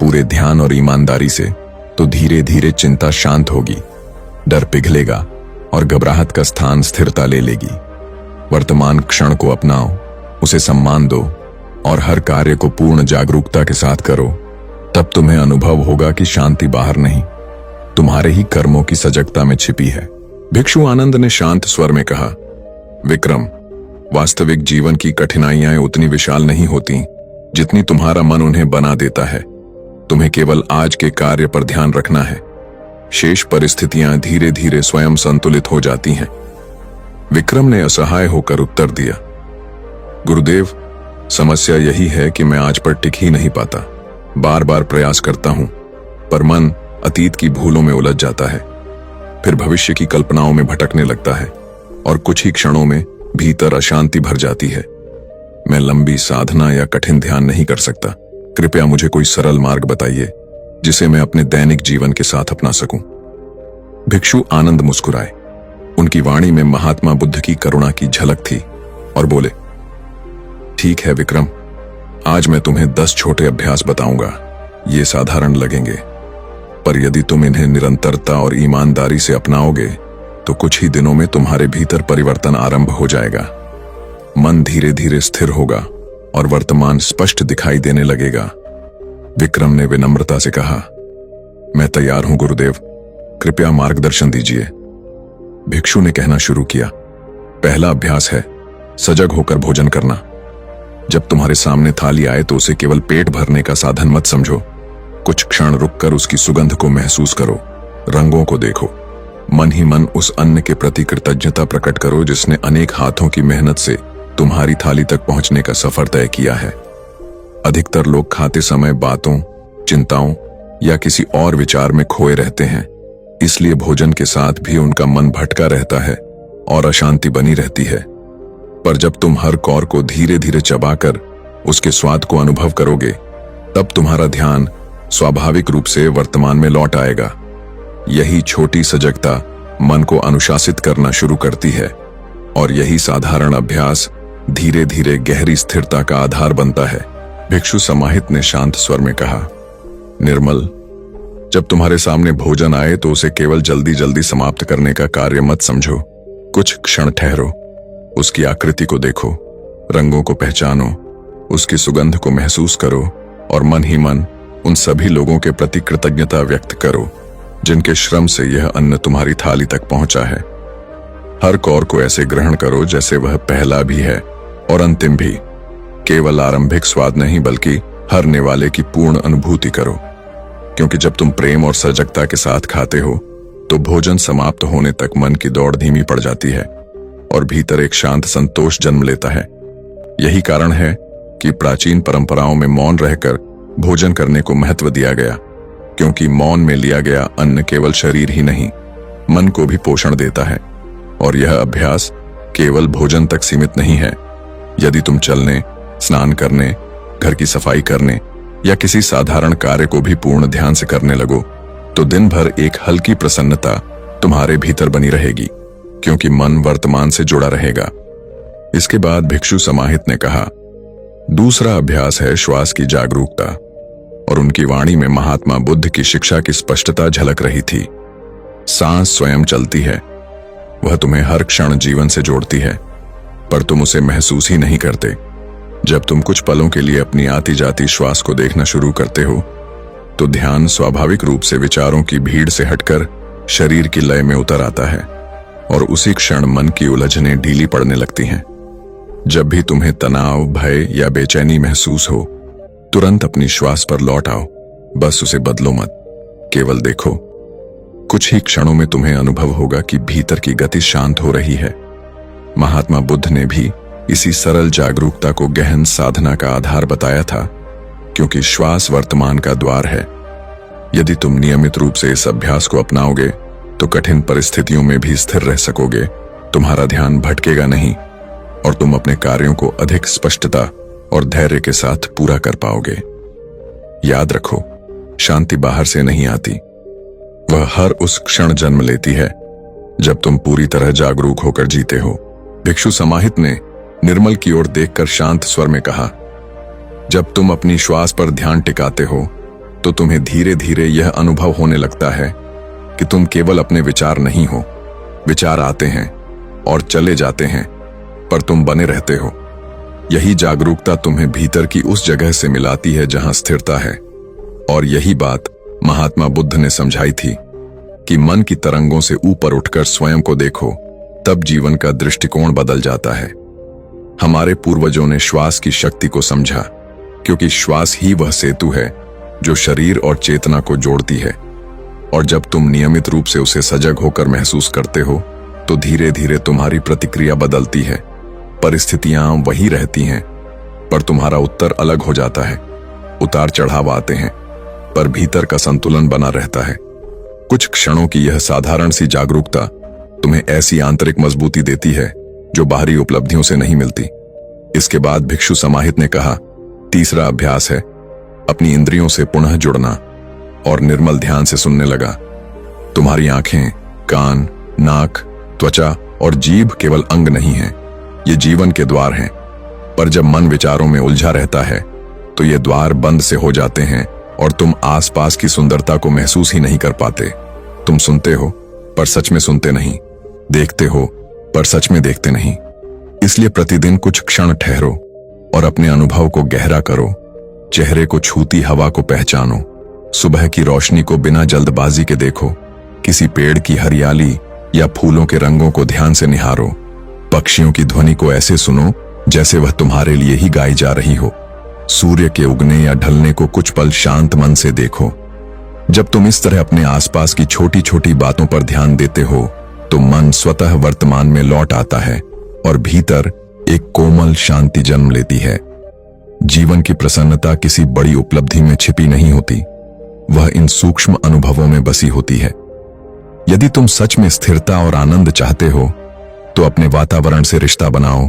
पूरे ध्यान और ईमानदारी से, तो धीरे धीरे चिंता शांत होगी, डर पिघलेगा और घबराहट का स्थान स्थिरता ले लेगी। वर्तमान क्षण को अपनाओ, उसे सम्मान दो और हर कार्य को पूर्ण जागरूकता के साथ करो। तब तुम्हें अनुभव होगा कि शांति बाहर नहीं, तुम्हारे ही कर्मों की सजगता में छिपी है। भिक्षु आनंद ने शांत स्वर में कहा, विक्रम, वास्तविक जीवन की कठिनाइयां उतनी विशाल नहीं होती जितनी तुम्हारा मन उन्हें बना देता है। तुम्हें केवल आज के कार्य पर ध्यान रखना है, शेष परिस्थितियां धीरे धीरे स्वयं संतुलित हो जाती हैं। विक्रम ने असहाय होकर उत्तर दिया, गुरुदेव, समस्या यही है कि मैं आज पर टिक ही नहीं पाता। बार बार प्रयास करता हूं, पर मन अतीत की भूलों में उलझ जाता है, फिर भविष्य की कल्पनाओं में भटकने लगता है और कुछ ही क्षणों में भीतर अशांति भर जाती है। मैं लंबी साधना या कठिन ध्यान नहीं कर सकता। कृपया मुझे कोई सरल मार्ग बताइए जिसे मैं अपने दैनिक जीवन के साथ अपना सकूं। भिक्षु आनंद मुस्कुराए। उनकी वाणी में महात्मा बुद्ध की करुणा की झलक थी और बोले, ठीक है विक्रम, आज मैं तुम्हें 10 छोटे अभ्यास बताऊंगा। ये साधारण लगेंगे, पर यदि तुम इन्हें निरंतरता और ईमानदारी से अपनाओगे तो कुछ ही दिनों में तुम्हारे भीतर परिवर्तन आरंभ हो जाएगा। मन धीरे धीरे स्थिर होगा और वर्तमान स्पष्ट दिखाई देने लगेगा। विक्रम ने विनम्रता से कहा, मैं तैयार हूं गुरुदेव, कृपया मार्गदर्शन दीजिए। भिक्षु ने कहना शुरू किया, पहला अभ्यास है सजग होकर भोजन करना। जब तुम्हारे सामने थाली आए तो उसे केवल पेट भरने का साधन मत समझो। कुछ क्षण रुककर उसकी सुगंध को महसूस करो, रंगों को देखो, मन ही मन उस अन्न के प्रति कृतज्ञता प्रकट करो जिसने अनेक हाथों की मेहनत से तुम्हारी थाली तक पहुंचने का सफर तय किया है। अधिकतर लोग खाते समय बातों, चिंताओं या किसी और विचार में खोए रहते हैं, इसलिए भोजन के साथ भी उनका मन भटका रहता है और अशांति बनी रहती है। पर जब तुम हर कौर को धीरे धीरे चबाकर उसके स्वाद को अनुभव करोगे, तब तुम्हारा ध्यान स्वाभाविक रूप से वर्तमान में लौट आएगा। यही छोटी सजगता मन को अनुशासित करना शुरू करती है और यही साधारण अभ्यास धीरे धीरे गहरी स्थिरता का आधार बनता है। भिक्षु समाहित ने शांत स्वर में कहा, निर्मल, जब तुम्हारे सामने भोजन आए तो उसे केवल जल्दी जल्दी समाप्त करने का कार्य मत समझो। कुछ क्षण ठहरो, उसकी आकृति को देखो, रंगों को पहचानो, उसकी सुगंध को महसूस करो और मन ही मन उन सभी लोगों के प्रति कृतज्ञता व्यक्त करो जिनके श्रम से यह अन्न तुम्हारी थाली तक पहुंचा है। हर कौर को ऐसे ग्रहण करो जैसे वह पहला भी है और अंतिम भी। केवल आरंभिक स्वाद नहीं बल्कि हरने वाले की पूर्ण अनुभूति करो, क्योंकि जब तुम प्रेम और सजगता के साथ खाते हो तो भोजन समाप्त होने तक मन की दौड़ धीमी पड़ जाती है और भीतर एक शांत संतोष जन्म लेता है। यही कारण है कि प्राचीन परंपराओं में मौन रहकर भोजन करने को महत्व दिया गया, क्योंकि मौन में लिया गया अन्न केवल शरीर ही नहीं, मन को भी पोषण देता है। और यह अभ्यास केवल भोजन तक सीमित नहीं है। यदि तुम चलने, स्नान करने, घर की सफाई करने या किसी साधारण कार्य को भी पूर्ण ध्यान से करने लगो, तो दिन भर एक हल्की प्रसन्नता तुम्हारे भीतर बनी रहेगी, क्योंकि मन वर्तमान से जुड़ा रहेगा। इसके बाद भिक्षु समाहित ने कहा, दूसरा अभ्यास है श्वास की जागरूकता। और उनकी वाणी में महात्मा बुद्ध की शिक्षा की स्पष्टता झलक रही थी। सांस स्वयं चलती है, वह तुम्हें हर क्षण जीवन से जोड़ती है, पर तुम उसे महसूस ही नहीं करते। जब तुम कुछ पलों के लिए अपनी आती जाती श्वास को देखना शुरू करते हो, तो ध्यान स्वाभाविक रूप से विचारों की भीड़ से हटकर शरीर की लय में उतर आता है और उसी क्षण मन की उलझनें ढीली पड़ने लगती हैं। जब भी तुम्हें तनाव, भय या बेचैनी महसूस हो, तुरंत अपनी श्वास पर लौट आओ। बस उसे बदलो मत, केवल देखो। कुछ ही क्षणों में तुम्हें अनुभव होगा कि भीतर की गति शांत हो रही है। महात्मा बुद्ध ने भी इसी सरल जागरूकता को गहन साधना का आधार बताया था, क्योंकि श्वास वर्तमान का द्वार है। यदि तुम नियमित रूप से इस अभ्यास को अपनाओगे तो कठिन परिस्थितियों में भी स्थिर रह सकोगे। तुम्हारा ध्यान भटकेगा नहीं और तुम अपने कार्यों को अधिक स्पष्टता और धैर्य के साथ पूरा कर पाओगे। याद रखो, शांति बाहर से नहीं आती, वह हर उस क्षण जन्म लेती है जब तुम पूरी तरह जागरूक होकर जीते हो। भिक्षु समाहित ने निर्मल की ओर देखकर शांत स्वर में कहा, जब तुम अपनी श्वास पर ध्यान टिकाते हो तो तुम्हें धीरे धीरे यह अनुभव होने लगता है कि तुम केवल अपने विचार नहीं हो। विचार आते हैं और चले जाते हैं, पर तुम बने रहते हो। यही जागरूकता तुम्हें भीतर की उस जगह से मिलाती है जहां स्थिरता है। और यही बात महात्मा बुद्ध ने समझाई थी कि मन की तरंगों से ऊपर उठकर स्वयं को देखो, तब जीवन का दृष्टिकोण बदल जाता है। हमारे पूर्वजों ने श्वास की शक्ति को समझा, क्योंकि श्वास ही वह सेतु है जो शरीर और चेतना को जोड़ती है। और जब तुम नियमित रूप से उसे सजग होकर महसूस करते हो तो धीरे धीरे तुम्हारी प्रतिक्रिया बदलती है। परिस्थितियां वही रहती हैं, पर तुम्हारा उत्तर अलग हो जाता है। उतार चढ़ाव आते हैं, पर भीतर का संतुलन बना रहता है। कुछ क्षणों की यह साधारण सी जागरूकता तुम्हें ऐसी आंतरिक मजबूती देती है जो बाहरी उपलब्धियों से नहीं मिलती। इसके बाद भिक्षु समाहित ने कहा, तीसरा अभ्यास है अपनी इंद्रियों से पुनः जुड़ना। और निर्मल ध्यान से सुनने लगा। तुम्हारी आंखें, कान, नाक, त्वचा और जीभ केवल अंग नहीं हैं, ये जीवन के द्वार हैं। पर जब मन विचारों में उलझा रहता है तो ये द्वार बंद से हो जाते हैं और तुम आसपास की सुंदरता को महसूस ही नहीं कर पाते। तुम सुनते हो पर सच में सुनते नहीं, देखते हो पर सच में देखते नहीं। इसलिए प्रतिदिन कुछ क्षण ठहरो और अपने अनुभव को गहरा करो। चेहरे को छूती हवा को पहचानो, सुबह की रोशनी को बिना जल्दबाजी के देखो, किसी पेड़ की हरियाली या फूलों के रंगों को ध्यान से निहारो, पक्षियों की ध्वनि को ऐसे सुनो जैसे वह तुम्हारे लिए ही गाई जा रही हो। सूर्य के उगने या ढलने को कुछ पल शांत मन से देखो। जब तुम इस तरह अपने आसपास की छोटी छोटी बातों पर ध्यान देते हो तो मन स्वतः वर्तमान में लौट आता है और भीतर एक कोमल शांति जन्म लेती है। जीवन की प्रसन्नता किसी बड़ी उपलब्धि में छिपी नहीं होती, वह इन सूक्ष्म अनुभवों में बसी होती है। यदि तुम सच में स्थिरता और आनंद चाहते हो तो अपने वातावरण से रिश्ता बनाओ।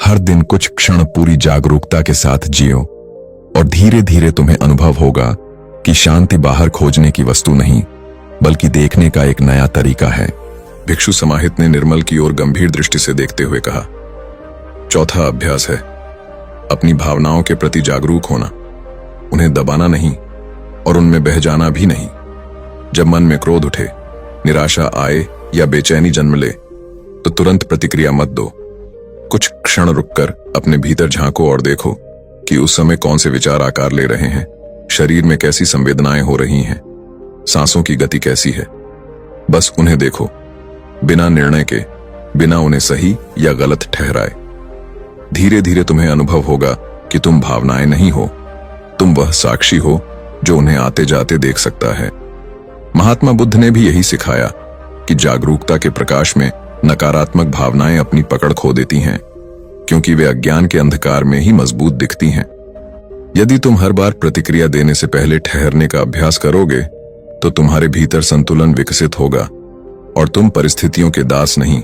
हर दिन कुछ क्षण पूरी जागरूकता के साथ जियो और धीरे धीरे तुम्हें अनुभव होगा कि शांति बाहर खोजने की वस्तु नहीं, बल्कि देखने का एक नया तरीका है। भिक्षु समाहित ने निर्मल की ओर गंभीर दृष्टि से देखते हुए कहा, चौथा अभ्यास है अपनी भावनाओं के प्रति जागरूक होना। उन्हें दबाना नहीं और उनमें बह जाना भी नहीं। जब मन में क्रोध उठे, निराशा आए या बेचैनी जन्म ले तो तुरंत प्रतिक्रिया मत दो। कुछ क्षण रुककर अपने भीतर झांको और देखो कि उस समय कौन से विचार आकार ले रहे हैं, शरीर में कैसी संवेदनाएं हो रही हैं, सांसों की गति कैसी है। बस उन्हें देखो, बिना निर्णय के, बिना उन्हें सही या गलत ठहराए। धीरे धीरे तुम्हें अनुभव होगा कि तुम भावनाएं नहीं हो, तुम वह साक्षी हो जो उन्हें आते जाते देख सकता है। महात्मा बुद्ध ने भी यही सिखाया कि जागरूकता के प्रकाश में नकारात्मक भावनाएं अपनी पकड़ खो देती हैं, क्योंकि वे अज्ञान के अंधकार में ही मजबूत दिखती हैं। यदि तुम हर बार प्रतिक्रिया देने से पहले ठहरने का अभ्यास करोगे तो तुम्हारे भीतर संतुलन विकसित होगा और तुम परिस्थितियों के दास नहीं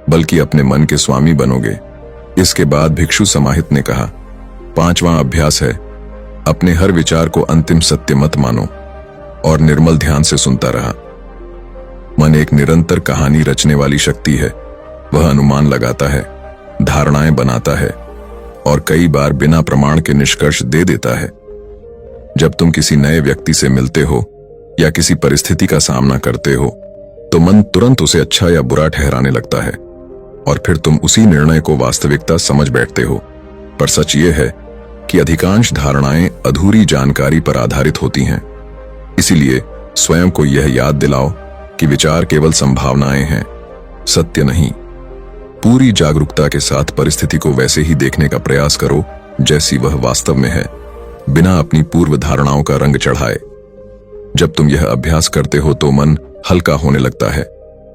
बल्कि अपने मन के स्वामी बनोगे। इसके बाद भिक्षु समाहित ने कहा, पांचवां अभ्यास है अपने हर विचार को अंतिम सत्य मत मानो और निर्मल ध्यान से सुनता रहा। मन एक निरंतर कहानी रचने वाली शक्ति है। वह अनुमान लगाता है, धारणाएं बनाता है और कई बार बिना प्रमाण के निष्कर्ष दे देता है। जब तुम किसी नए व्यक्ति से मिलते हो या किसी परिस्थिति का सामना करते हो तो मन तुरंत उसे अच्छा या बुरा ठहराने लगता है और फिर तुम उसी निर्णय को वास्तविकता समझ बैठते हो। पर सच ये है कि अधिकांश धारणाएं अधूरी जानकारी पर आधारित होती हैं। इसीलिए स्वयं को यह याद दिलाओ कि विचार केवल संभावनाएं हैं, सत्य नहीं। पूरी जागरूकता के साथ परिस्थिति को वैसे ही देखने का प्रयास करो जैसी वह वास्तव में है, बिना अपनी पूर्व धारणाओं का रंग चढ़ाए। जब तुम यह अभ्यास करते हो तो मन हल्का होने लगता है,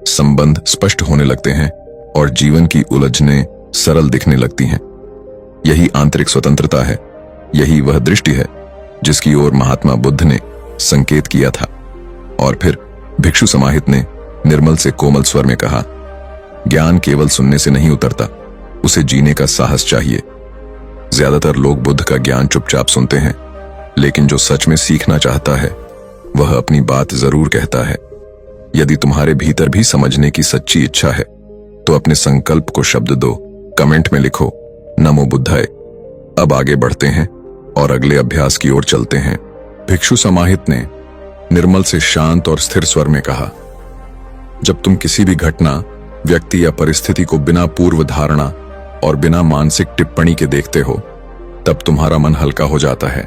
संबंध स्पष्ट होने लगते हैं और जीवन की उलझनें सरल दिखने लगती हैं। यही आंतरिक स्वतंत्रता है, यही वह दृष्टि है जिसकी ओर महात्मा बुद्ध ने संकेत किया था। और फिर भिक्षु समाहित ने निर्मल से कोमल स्वर में कहा, ज्ञान केवल सुनने से नहीं उतरता, उसे जीने का साहस चाहिए। ज्यादातर लोग बुद्ध का ज्ञान चुपचाप सुनते हैं, लेकिन जो सच में सीखना चाहता है वह अपनी बात जरूर कहता है। यदि तुम्हारे भीतर भी समझने की सच्ची इच्छा है तो अपने संकल्प को शब्द दो, कमेंट में लिखो, नमो बुद्धाय। अब आगे बढ़ते हैं और अगले अभ्यास की ओर चलते हैं। भिक्षु समाहित ने निर्मल से शांत और स्थिर स्वर में कहा, जब तुम किसी भी घटना, व्यक्ति या परिस्थिति को बिना पूर्व धारणा और बिना मानसिक टिप्पणी के देखते हो, तब तुम्हारा मन हल्का हो जाता है,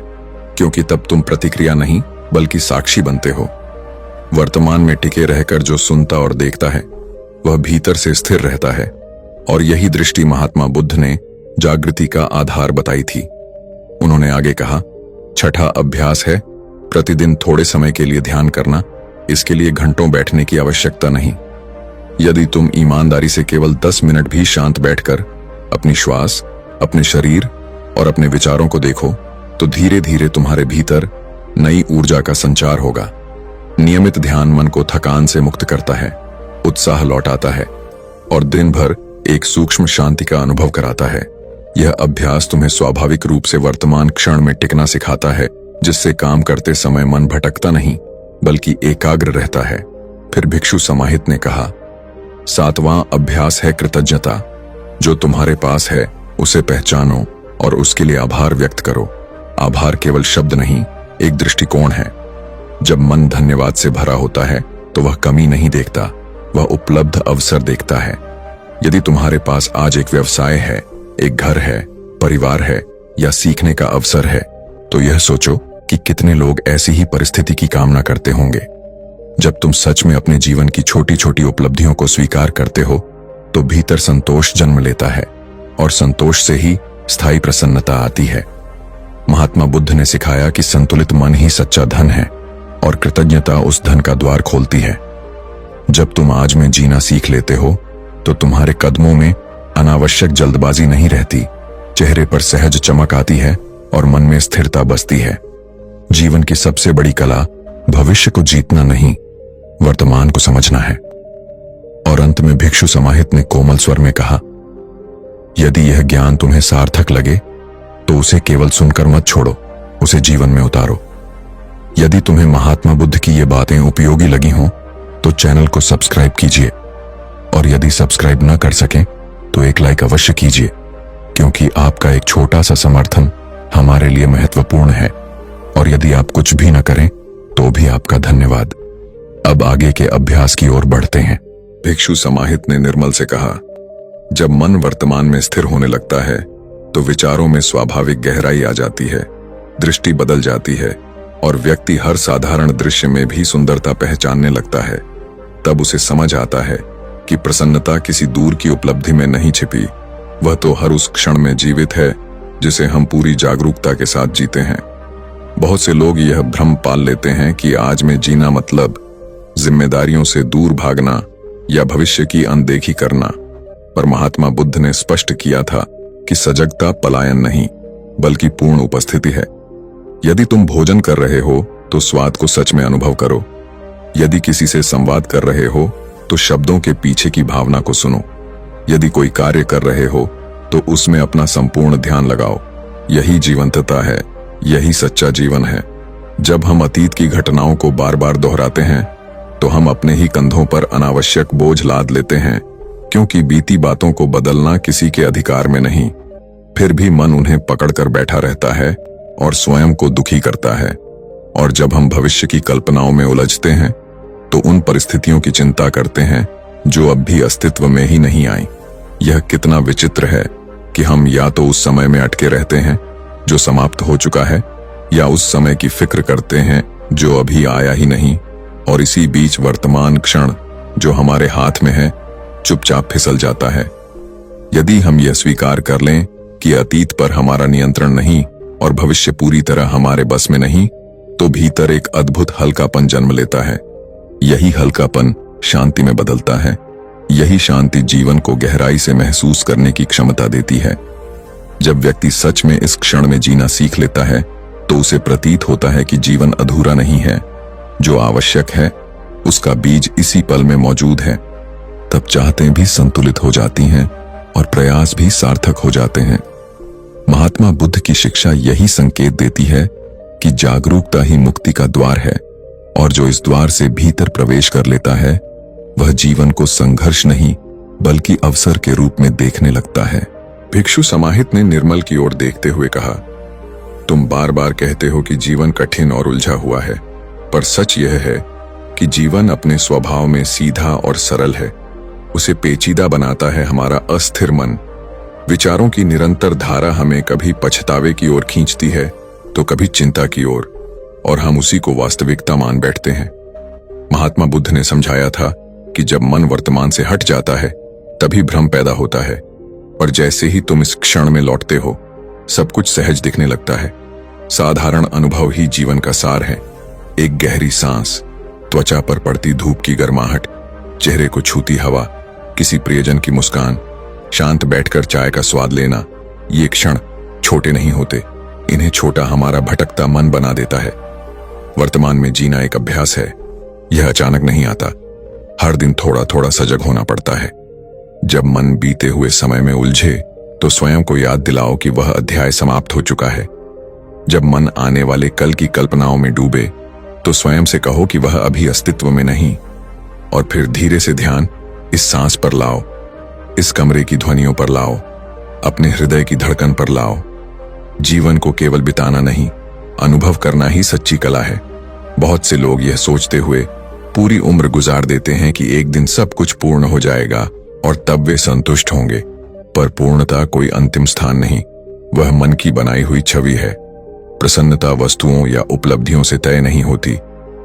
क्योंकि तब तुम प्रतिक्रिया नहीं बल्कि साक्षी बनते हो। वर्तमान में टिके रहकर जो सुनता और देखता है वह भीतर से स्थिर रहता है, और यही दृष्टि महात्मा बुद्ध ने जागृति का आधार बताई थी। उन्होंने आगे कहा, छठा अभ्यास है प्रतिदिन थोड़े समय के लिए ध्यान करना। इसके लिए घंटों बैठने की आवश्यकता नहीं। यदि तुम ईमानदारी से केवल 10 मिनट भी शांत बैठकर अपनी श्वास, अपने शरीर और अपने विचारों को देखो तो धीरे धीरे तुम्हारे भीतर नई ऊर्जा का संचार होगा। नियमित ध्यान मन को थकान से मुक्त करता है, उत्साह लौटाता है और दिन भर एक सूक्ष्म शांति का अनुभव कराता है। यह अभ्यास तुम्हें स्वाभाविक रूप से वर्तमान क्षण में टिकना सिखाता है, जिससे काम करते समय मन भटकता नहीं बल्कि एकाग्र रहता है। फिर भिक्षु समाहित ने कहा, सातवां अभ्यास है कृतज्ञता। जो तुम्हारे पास है उसे पहचानो और उसके लिए आभार व्यक्त करो। आभार केवल शब्द नहीं, एक दृष्टिकोण है। जब मन धन्यवाद से भरा होता है तो वह कमी नहीं देखता, वह उपलब्ध अवसर देखता है। यदि तुम्हारे पास आज एक व्यवसाय है, एक घर है, परिवार है या सीखने का अवसर है, तो यह सोचो कि कितने लोग ऐसी ही परिस्थिति की कामना करते होंगे। जब तुम सच में अपने जीवन की छोटी छोटी उपलब्धियों को स्वीकार करते हो तो भीतर संतोष जन्म लेता है, और संतोष से ही स्थायी प्रसन्नता आती है। महात्मा बुद्ध ने सिखाया कि संतुलित मन ही सच्चा धन है और कृतज्ञता उस धन का द्वार खोलती है। जब तुम आज में जीना सीख लेते हो तो तुम्हारे कदमों में अनावश्यक जल्दबाजी नहीं रहती, चेहरे पर सहज चमक आती है और मन में स्थिरता बसती है। जीवन की सबसे बड़ी कला भविष्य को जीतना नहीं, वर्तमान को समझना है। और अंत में भिक्षु समाहित ने कोमल स्वर में कहा, यदि यह ज्ञान तुम्हें सार्थक लगे तो उसे केवल सुनकर मत छोड़ो, उसे जीवन में उतारो। यदि तुम्हें महात्मा बुद्ध की ये बातें उपयोगी लगी हों तो चैनल को सब्सक्राइब कीजिए, और यदि सब्सक्राइब न कर सकें तो एक लाइक अवश्य कीजिए, क्योंकि आपका एक छोटा सा समर्थन हमारे लिए महत्वपूर्ण है। और यदि आप कुछ भी न करें तो भी आपका धन्यवाद। अब आगे के अभ्यास की ओर बढ़ते हैं। भिक्षु समाहित ने निर्मल से कहा, जब मन वर्तमान में स्थिर होने लगता है तो विचारों में स्वाभाविक गहराई आ जाती है, दृष्टि बदल जाती है और व्यक्ति हर साधारण दृश्य में भी सुंदरता पहचानने लगता है। तब उसे समझ आता है कि प्रसन्नता किसी दूर की उपलब्धि में नहीं छिपी, वह तो हर उस क्षण में जीवित है जिसे हम पूरी जागरूकता के साथ जीते हैं। बहुत से लोग यह भ्रम पाल लेते हैं कि आज में जीना मतलब जिम्मेदारियों से दूर भागना या भविष्य की अनदेखी करना, पर महात्मा बुद्ध ने स्पष्ट किया था कि सजगता पलायन नहीं बल्कि पूर्ण उपस्थिति है। यदि तुम भोजन कर रहे हो तो स्वाद को सच में अनुभव करो। यदि किसी से संवाद कर रहे हो तो शब्दों के पीछे की भावना को सुनो। यदि कोई कार्य कर रहे हो तो उसमें अपना संपूर्ण ध्यान लगाओ। यही जीवंतता है, यही सच्चा जीवन है। जब हम अतीत की घटनाओं को बार बार दोहराते हैं तो हम अपने ही कंधों पर अनावश्यक बोझ लाद लेते हैं, क्योंकि बीती बातों को बदलना किसी के अधिकार में नहीं। फिर भी मन उन्हें पकड़कर बैठा रहता है और स्वयं को दुखी करता है। और जब हम भविष्य की कल्पनाओं में उलझते हैं तो उन परिस्थितियों की चिंता करते हैं जो अब भी अस्तित्व में ही नहीं आई। यह कितना विचित्र है कि हम या तो उस समय में अटके रहते हैं जो समाप्त हो चुका है, या उस समय की फिक्र करते हैं जो अभी आया ही नहीं, और इसी बीच वर्तमान क्षण जो हमारे हाथ में है चुपचाप फिसल जाता है। यदि हम यह स्वीकार कर लें कि अतीत पर हमारा नियंत्रण नहीं और भविष्य पूरी तरह हमारे बस में नहीं, तो भीतर एक अद्भुत हल्कापन जन्म लेता है। यही हल्कापन शांति में बदलता है। यही शांति जीवन को गहराई से महसूस करने की क्षमता देती है। जब व्यक्ति सच में इस क्षण में जीना सीख लेता है तो उसे प्रतीत होता है कि जीवन अधूरा नहीं है। जो आवश्यक है उसका बीज इसी पल में मौजूद है। तब चाहतें भी संतुलित हो जाती हैं और प्रयास भी सार्थक हो जाते हैं। महात्मा बुद्ध की शिक्षा यही संकेत देती है कि जागरूकता ही मुक्ति का द्वार है, और जो इस द्वार से भीतर प्रवेश कर लेता है वह जीवन को संघर्ष नहीं बल्कि अवसर के रूप में देखने लगता है। भिक्षु समाहित ने निर्मल की ओर देखते हुए कहा, तुम बार बार कहते हो कि जीवन कठिन और उलझा हुआ है, पर सच यह है कि जीवन अपने स्वभाव में सीधा और सरल है। उसे पेचीदा बनाता है हमारा अस्थिर मन। विचारों की निरंतर धारा हमें कभी पछतावे की ओर खींचती है तो कभी चिंता की ओर, और हम उसी को वास्तविकता मान बैठते हैं। महात्मा बुद्ध ने समझाया था कि जब मन वर्तमान से हट जाता है तभी भ्रम पैदा होता है, और जैसे ही तुम इस क्षण में लौटते हो सब कुछ सहज दिखने लगता है। साधारण अनुभव ही जीवन का सार है। एक गहरी सांस, त्वचा पर पड़ती धूप की गर्माहट, चेहरे को छूती हवा, किसी प्रियजन की मुस्कान, शांत बैठकर चाय का स्वाद लेना, ये क्षण छोटे नहीं होते। इन्हें छोटा हमारा भटकता मन बना देता है। वर्तमान में जीना एक अभ्यास है। यह अचानक नहीं आता। हर दिन थोड़ा थोड़ा सजग होना पड़ता है। जब मन बीते हुए समय में उलझे तो स्वयं को याद दिलाओ कि वह अध्याय समाप्त हो चुका है। जब मन आने वाले कल की कल्पनाओं में डूबे तो स्वयं से कहो कि वह अभी अस्तित्व में नहीं, और फिर धीरे से ध्यान इस सांस पर लाओ, इस कमरे की ध्वनियों पर लाओ, अपने हृदय की धड़कन पर लाओ। जीवन को केवल बिताना नहीं, अनुभव करना ही सच्ची कला है। बहुत से लोग यह सोचते हुए पूरी उम्र गुजार देते हैं कि एक दिन सब कुछ पूर्ण हो जाएगा और तब वे संतुष्ट होंगे, पर पूर्णता कोई अंतिम स्थान नहीं, वह मन की बनाई हुई छवि है। प्रसन्नता वस्तुओं या उपलब्धियों से तय नहीं होती,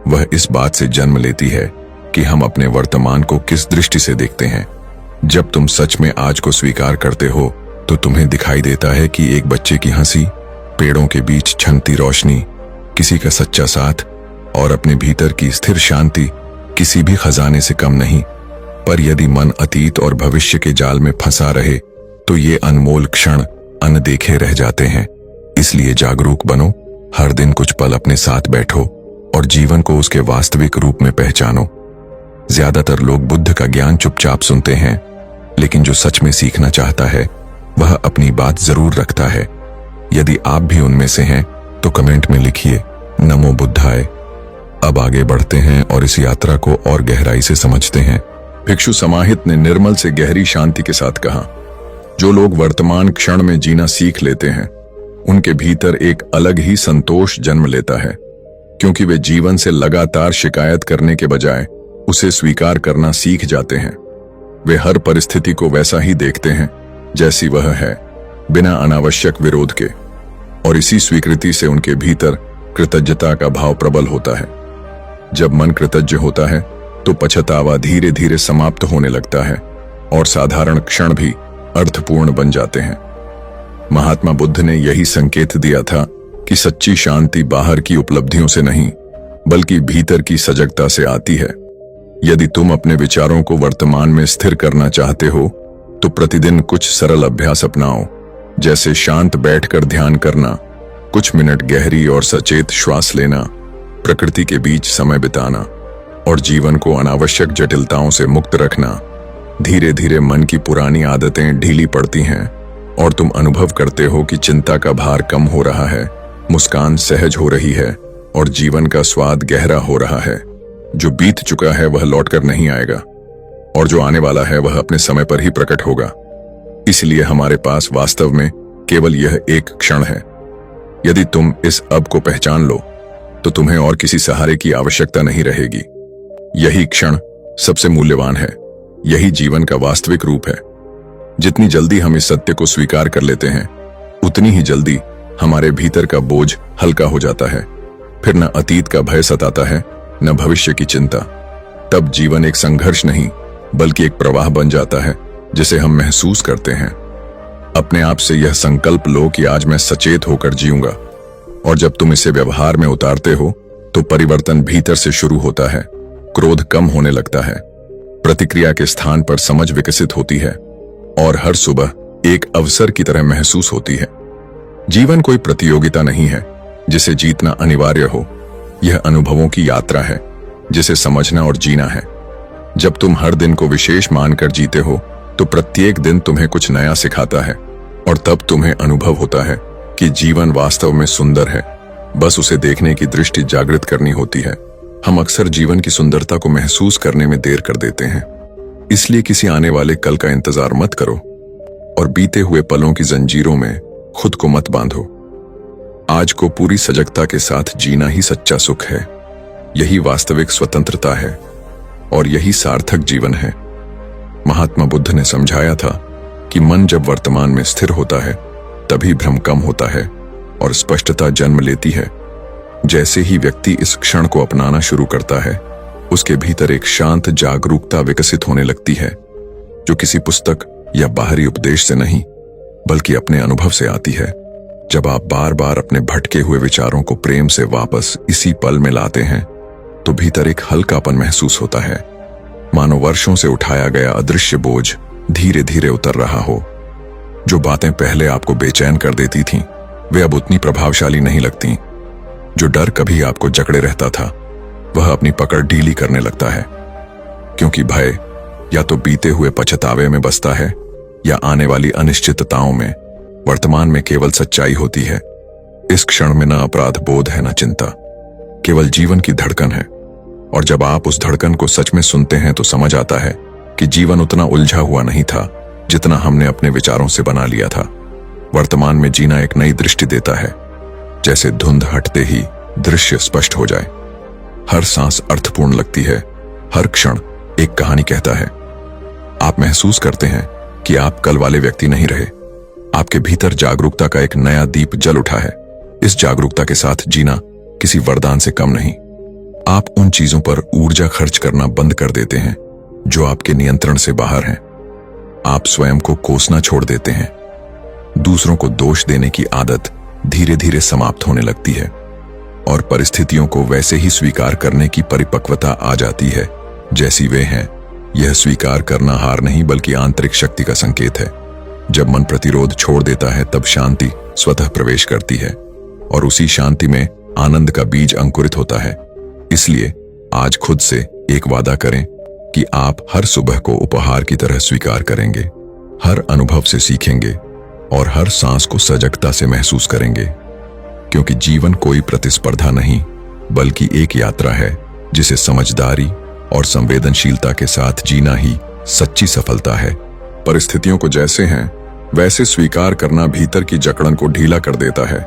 वह इस बात से जन्म लेती है कि हम अपने वर्तमान को किस दृष्टि से देखते हैं। जब तुम सच में आज को स्वीकार करते हो तो तुम्हें दिखाई देता है कि एक बच्चे की हंसी, पेड़ों के बीच छनती रोशनी, किसी का सच्चा साथ और अपने भीतर की स्थिर शांति किसी भी खजाने से कम नहीं। पर यदि मन अतीत और भविष्य के जाल में फंसा रहे तो ये अनमोल क्षण अनदेखे रह जाते हैं। इसलिए जागरूक बनो, हर दिन कुछ पल अपने साथ बैठो और जीवन को उसके वास्तविक रूप में पहचानो। ज्यादातर लोग बुद्ध का ज्ञान चुपचाप सुनते हैं, लेकिन जो सच में सीखना चाहता है वह अपनी बात जरूर रखता है। यदि आप भी उनमें से हैं तो कमेंट में लिखिए नमो बुद्धाय। अब आगे बढ़ते हैं और इस यात्रा को और गहराई से समझते हैं। भिक्षु समाहित ने निर्मल से गहरी शांति के साथ कहा, जो लोग वर्तमान क्षण में जीना सीख लेते हैं उनके भीतर एक अलग ही संतोष जन्म लेता है, क्योंकि वे जीवन से लगातार शिकायत करने के बजाय उसे स्वीकार करना सीख जाते हैं। वे हर परिस्थिति को वैसा ही देखते हैं जैसी वह है, बिना अनावश्यक विरोध के, और इसी स्वीकृति से उनके भीतर कृतज्ञता का भाव प्रबल होता है। जब मन कृतज्ञ होता है तो पछतावा धीरे धीरे समाप्त होने लगता है और साधारण क्षण भी अर्थपूर्ण बन जाते हैं। महात्मा बुद्ध ने यही संकेत दिया था कि सच्ची शांति बाहर की उपलब्धियों से नहीं बल्कि भीतर की सजगता से आती है। यदि तुम अपने विचारों को वर्तमान में स्थिर करना चाहते हो तो प्रतिदिन कुछ सरल अभ्यास अपनाओ, जैसे शांत बैठकर ध्यान करना, कुछ मिनट गहरी और सचेत श्वास लेना, प्रकृति के बीच समय बिताना और जीवन को अनावश्यक जटिलताओं से मुक्त रखना। धीरे धीरे मन की पुरानी आदतें ढीली पड़ती हैं और तुम अनुभव करते हो कि चिंता का भार कम हो रहा है, मुस्कान सहज हो रही है और जीवन का स्वाद गहरा हो रहा है। जो बीत चुका है वह लौटकर नहीं आएगा और जो आने वाला है वह अपने समय पर ही प्रकट होगा। इसलिए हमारे पास वास्तव में केवल यह एक क्षण है। यदि तुम इस अब को पहचान लो तो तुम्हें और किसी सहारे की आवश्यकता नहीं रहेगी। यही क्षण सबसे मूल्यवान है, यही जीवन का वास्तविक रूप है। जितनी जल्दी हम इस सत्य को स्वीकार कर लेते हैं उतनी ही जल्दी हमारे भीतर का बोझ हल्का हो जाता है। फिर न अतीत का भय सताता है, न भविष्य की चिंता। तब जीवन एक संघर्ष नहीं बल्कि एक प्रवाह बन जाता है जिसे हम महसूस करते हैं। अपने आप से यह संकल्प लो कि आज मैं सचेत होकर जीऊंगा, और जब तुम इसे व्यवहार में उतारते हो तो परिवर्तन भीतर से शुरू होता है। क्रोध कम होने लगता है, प्रतिक्रिया के स्थान पर समझ विकसित होती है, और हर सुबह एक अवसर की तरह महसूस होती है। जीवन कोई प्रतियोगिता नहीं है जिसे जीतना अनिवार्य हो, यह अनुभवों की यात्रा है जिसे समझना और जीना है। जब तुम हर दिन को विशेष मानकर जीते हो तो प्रत्येक दिन तुम्हें कुछ नया सिखाता है, और तब तुम्हें अनुभव होता है कि जीवन वास्तव में सुंदर है, बस उसे देखने की दृष्टि जागृत करनी होती है। हम अक्सर जीवन की सुंदरता को महसूस करने में देर कर देते हैं, इसलिए किसी आने वाले कल का इंतजार मत करो और बीते हुए पलों की जंजीरों में खुद को मत बांधो। आज को पूरी सजगता के साथ जीना ही सच्चा सुख है, यही वास्तविक स्वतंत्रता है, और यही सार्थक जीवन है। महात्मा बुद्ध ने समझाया था कि मन जब वर्तमान में स्थिर होता है तभी भ्रम कम होता है और स्पष्टता जन्म लेती है। जैसे ही व्यक्ति इस क्षण को अपनाना शुरू करता है, उसके भीतर एक शांत जागरूकता विकसित होने लगती है, जो किसी पुस्तक या बाहरी उपदेश से नहीं बल्कि अपने अनुभव से आती है। जब आप बार बार अपने भटके हुए विचारों को प्रेम से वापस इसी पल में लाते हैं तो भीतर एक हल्कापन महसूस होता है, मानो वर्षों से उठाया गया अदृश्य बोझ धीरे धीरे उतर रहा हो। जो बातें पहले आपको बेचैन कर देती थीं, वे अब उतनी प्रभावशाली नहीं लगती। जो डर कभी आपको जकड़े रहता था, वह अपनी पकड़ ढीली करने लगता है, क्योंकि भय या तो बीते हुए पछतावे में बसता है या आने वाली अनिश्चितताओं में। वर्तमान में केवल सच्चाई होती है। इस क्षण में न अपराध बोध है, न चिंता, केवल जीवन की धड़कन है। और जब आप उस धड़कन को सच में सुनते हैं तो समझ आता है कि जीवन उतना उलझा हुआ नहीं था जितना हमने अपने विचारों से बना लिया था। वर्तमान में जीना एक नई दृष्टि देता है, जैसे धुंध हटते ही दृश्य स्पष्ट हो जाए। हर सांस अर्थपूर्ण लगती है, हर क्षण एक कहानी कहता है। आप महसूस करते हैं कि आप कल वाले व्यक्ति नहीं रहे। आपके भीतर जागरूकता का एक नया दीप जल उठा है। इस जागरूकता के साथ जीना किसी वरदान से कम नहीं। आप उन चीजों पर ऊर्जा खर्च करना बंद कर देते हैं जो आपके नियंत्रण से बाहर हैं। आप स्वयं को कोसना छोड़ देते हैं। दूसरों को दोष देने की आदत धीरे धीरे समाप्त होने लगती है, और परिस्थितियों को वैसे ही स्वीकार करने की परिपक्वता आ जाती है जैसी वे हैं। यह स्वीकार करना हार नहीं बल्कि आंतरिक शक्ति का संकेत है। जब मन प्रतिरोध छोड़ देता है तब शांति स्वतः प्रवेश करती है, और उसी शांति में आनंद का बीज अंकुरित होता है। इसलिए आज खुद से एक वादा करें कि आप हर सुबह को उपहार की तरह स्वीकार करेंगे, हर अनुभव से सीखेंगे और हर सांस को सजगता से महसूस करेंगे, क्योंकि जीवन कोई प्रतिस्पर्धा नहीं बल्कि एक यात्रा है जिसे समझदारी और संवेदनशीलता के साथ जीना ही सच्ची सफलता है। परिस्थितियों को जैसे हैं वैसे स्वीकार करना भीतर की जकड़न को ढीला कर देता है,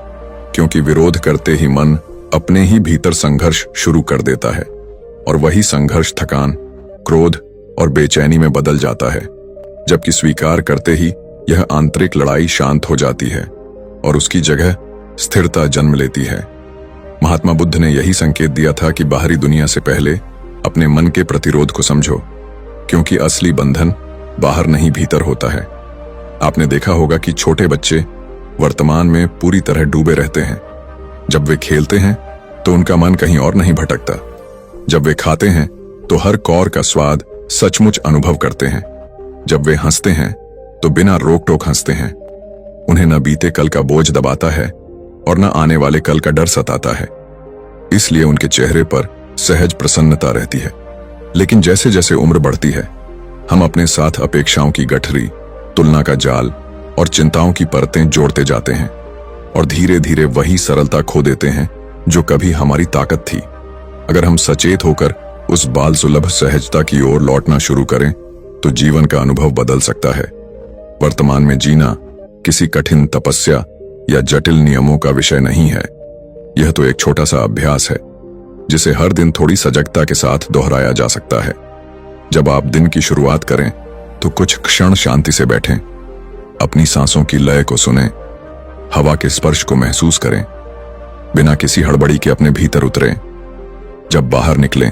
क्योंकि विरोध करते ही मन अपने ही भीतर संघर्ष शुरू कर देता है, और वही संघर्ष थकान, क्रोध और बेचैनी में बदल जाता है। जबकि स्वीकार करते ही यह आंतरिक लड़ाई शांत हो जाती है और उसकी जगह स्थिरता जन्म लेती है। महात्मा बुद्ध ने यही संकेत दिया था कि बाहरी दुनिया से पहले अपने मन के प्रतिरोध को समझो, क्योंकि असली बंधन बाहर नहीं भीतर होता है। आपने देखा होगा कि छोटे बच्चे वर्तमान में पूरी तरह डूबे रहते हैं। जब वे खेलते हैं तो उनका मन कहीं और नहीं भटकता। जब वे खाते हैं तो हर कौर का स्वाद सचमुच अनुभव करते हैं। जब वे हंसते हैं तो बिना रोक टोक हंसते हैं। उन्हें न बीते कल का बोझ दबाता है और न आने वाले कल का डर सताता है, इसलिए उनके चेहरे पर सहज प्रसन्नता रहती है। लेकिन जैसे जैसे उम्र बढ़ती है, हम अपने साथ अपेक्षाओं की गठरी, तुलना का जाल और चिंताओं की परतें जोड़ते जाते हैं, और धीरे धीरे वही सरलता खो देते हैं जो कभी हमारी ताकत थी। अगर हम सचेत होकर उस बाल सुलभ सहजता की ओर लौटना शुरू करें तो जीवन का अनुभव बदल सकता है। वर्तमान में जीना किसी कठिन तपस्या या जटिल नियमों का विषय नहीं है। यह तो एक छोटा सा अभ्यास है जिसे हर दिन थोड़ी सजगता के साथ दोहराया जा सकता है। जब आप दिन की शुरुआत करें तो कुछ क्षण शांति से बैठें, अपनी सांसों की लय को सुनें, हवा के स्पर्श को महसूस करें बिना किसी हड़बड़ी के अपने भीतर उतरे। जब बाहर निकले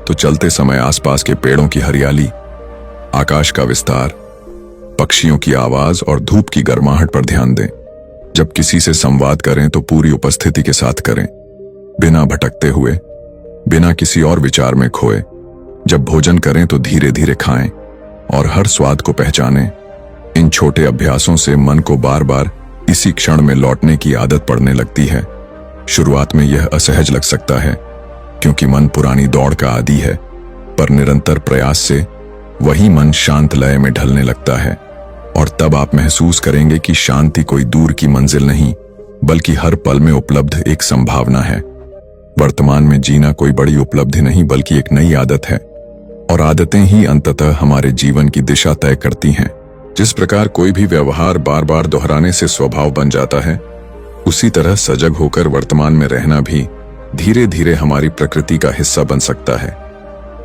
तो चलते समय आसपास के पेड़ों की हरियाली, आकाश का विस्तार, पक्षियों की आवाज और धूप की गर्माहट पर ध्यान दें। जब किसी से संवाद करें तो पूरी उपस्थिति के साथ करें, बिना भटकते हुए, बिना किसी और विचार में खोए। जब भोजन करें तो धीरे धीरे खाएं और हर स्वाद को पहचानें। इन छोटे अभ्यासों से मन को बार बार इसी क्षण में लौटने की आदत पड़ने लगती है। शुरुआत में यह असहज लग सकता है क्योंकि मन पुरानी दौड़ का आदी है, पर निरंतर प्रयास से वही मन शांत लय में ढलने लगता है और तब आप महसूस करेंगे कि शांति कोई दूर की मंजिल नहीं बल्कि हर पल में उपलब्ध एक संभावना है। वर्तमान में जीना कोई बड़ी उपलब्धि नहीं बल्कि एक नई आदत है और आदतें ही अंततः हमारे जीवन की दिशा तय करती हैं। जिस प्रकार कोई भी व्यवहार बार बार दोहराने से स्वभाव बन जाता है, उसी तरह सजग होकर वर्तमान में रहना भी धीरे धीरे हमारी प्रकृति का हिस्सा बन सकता है।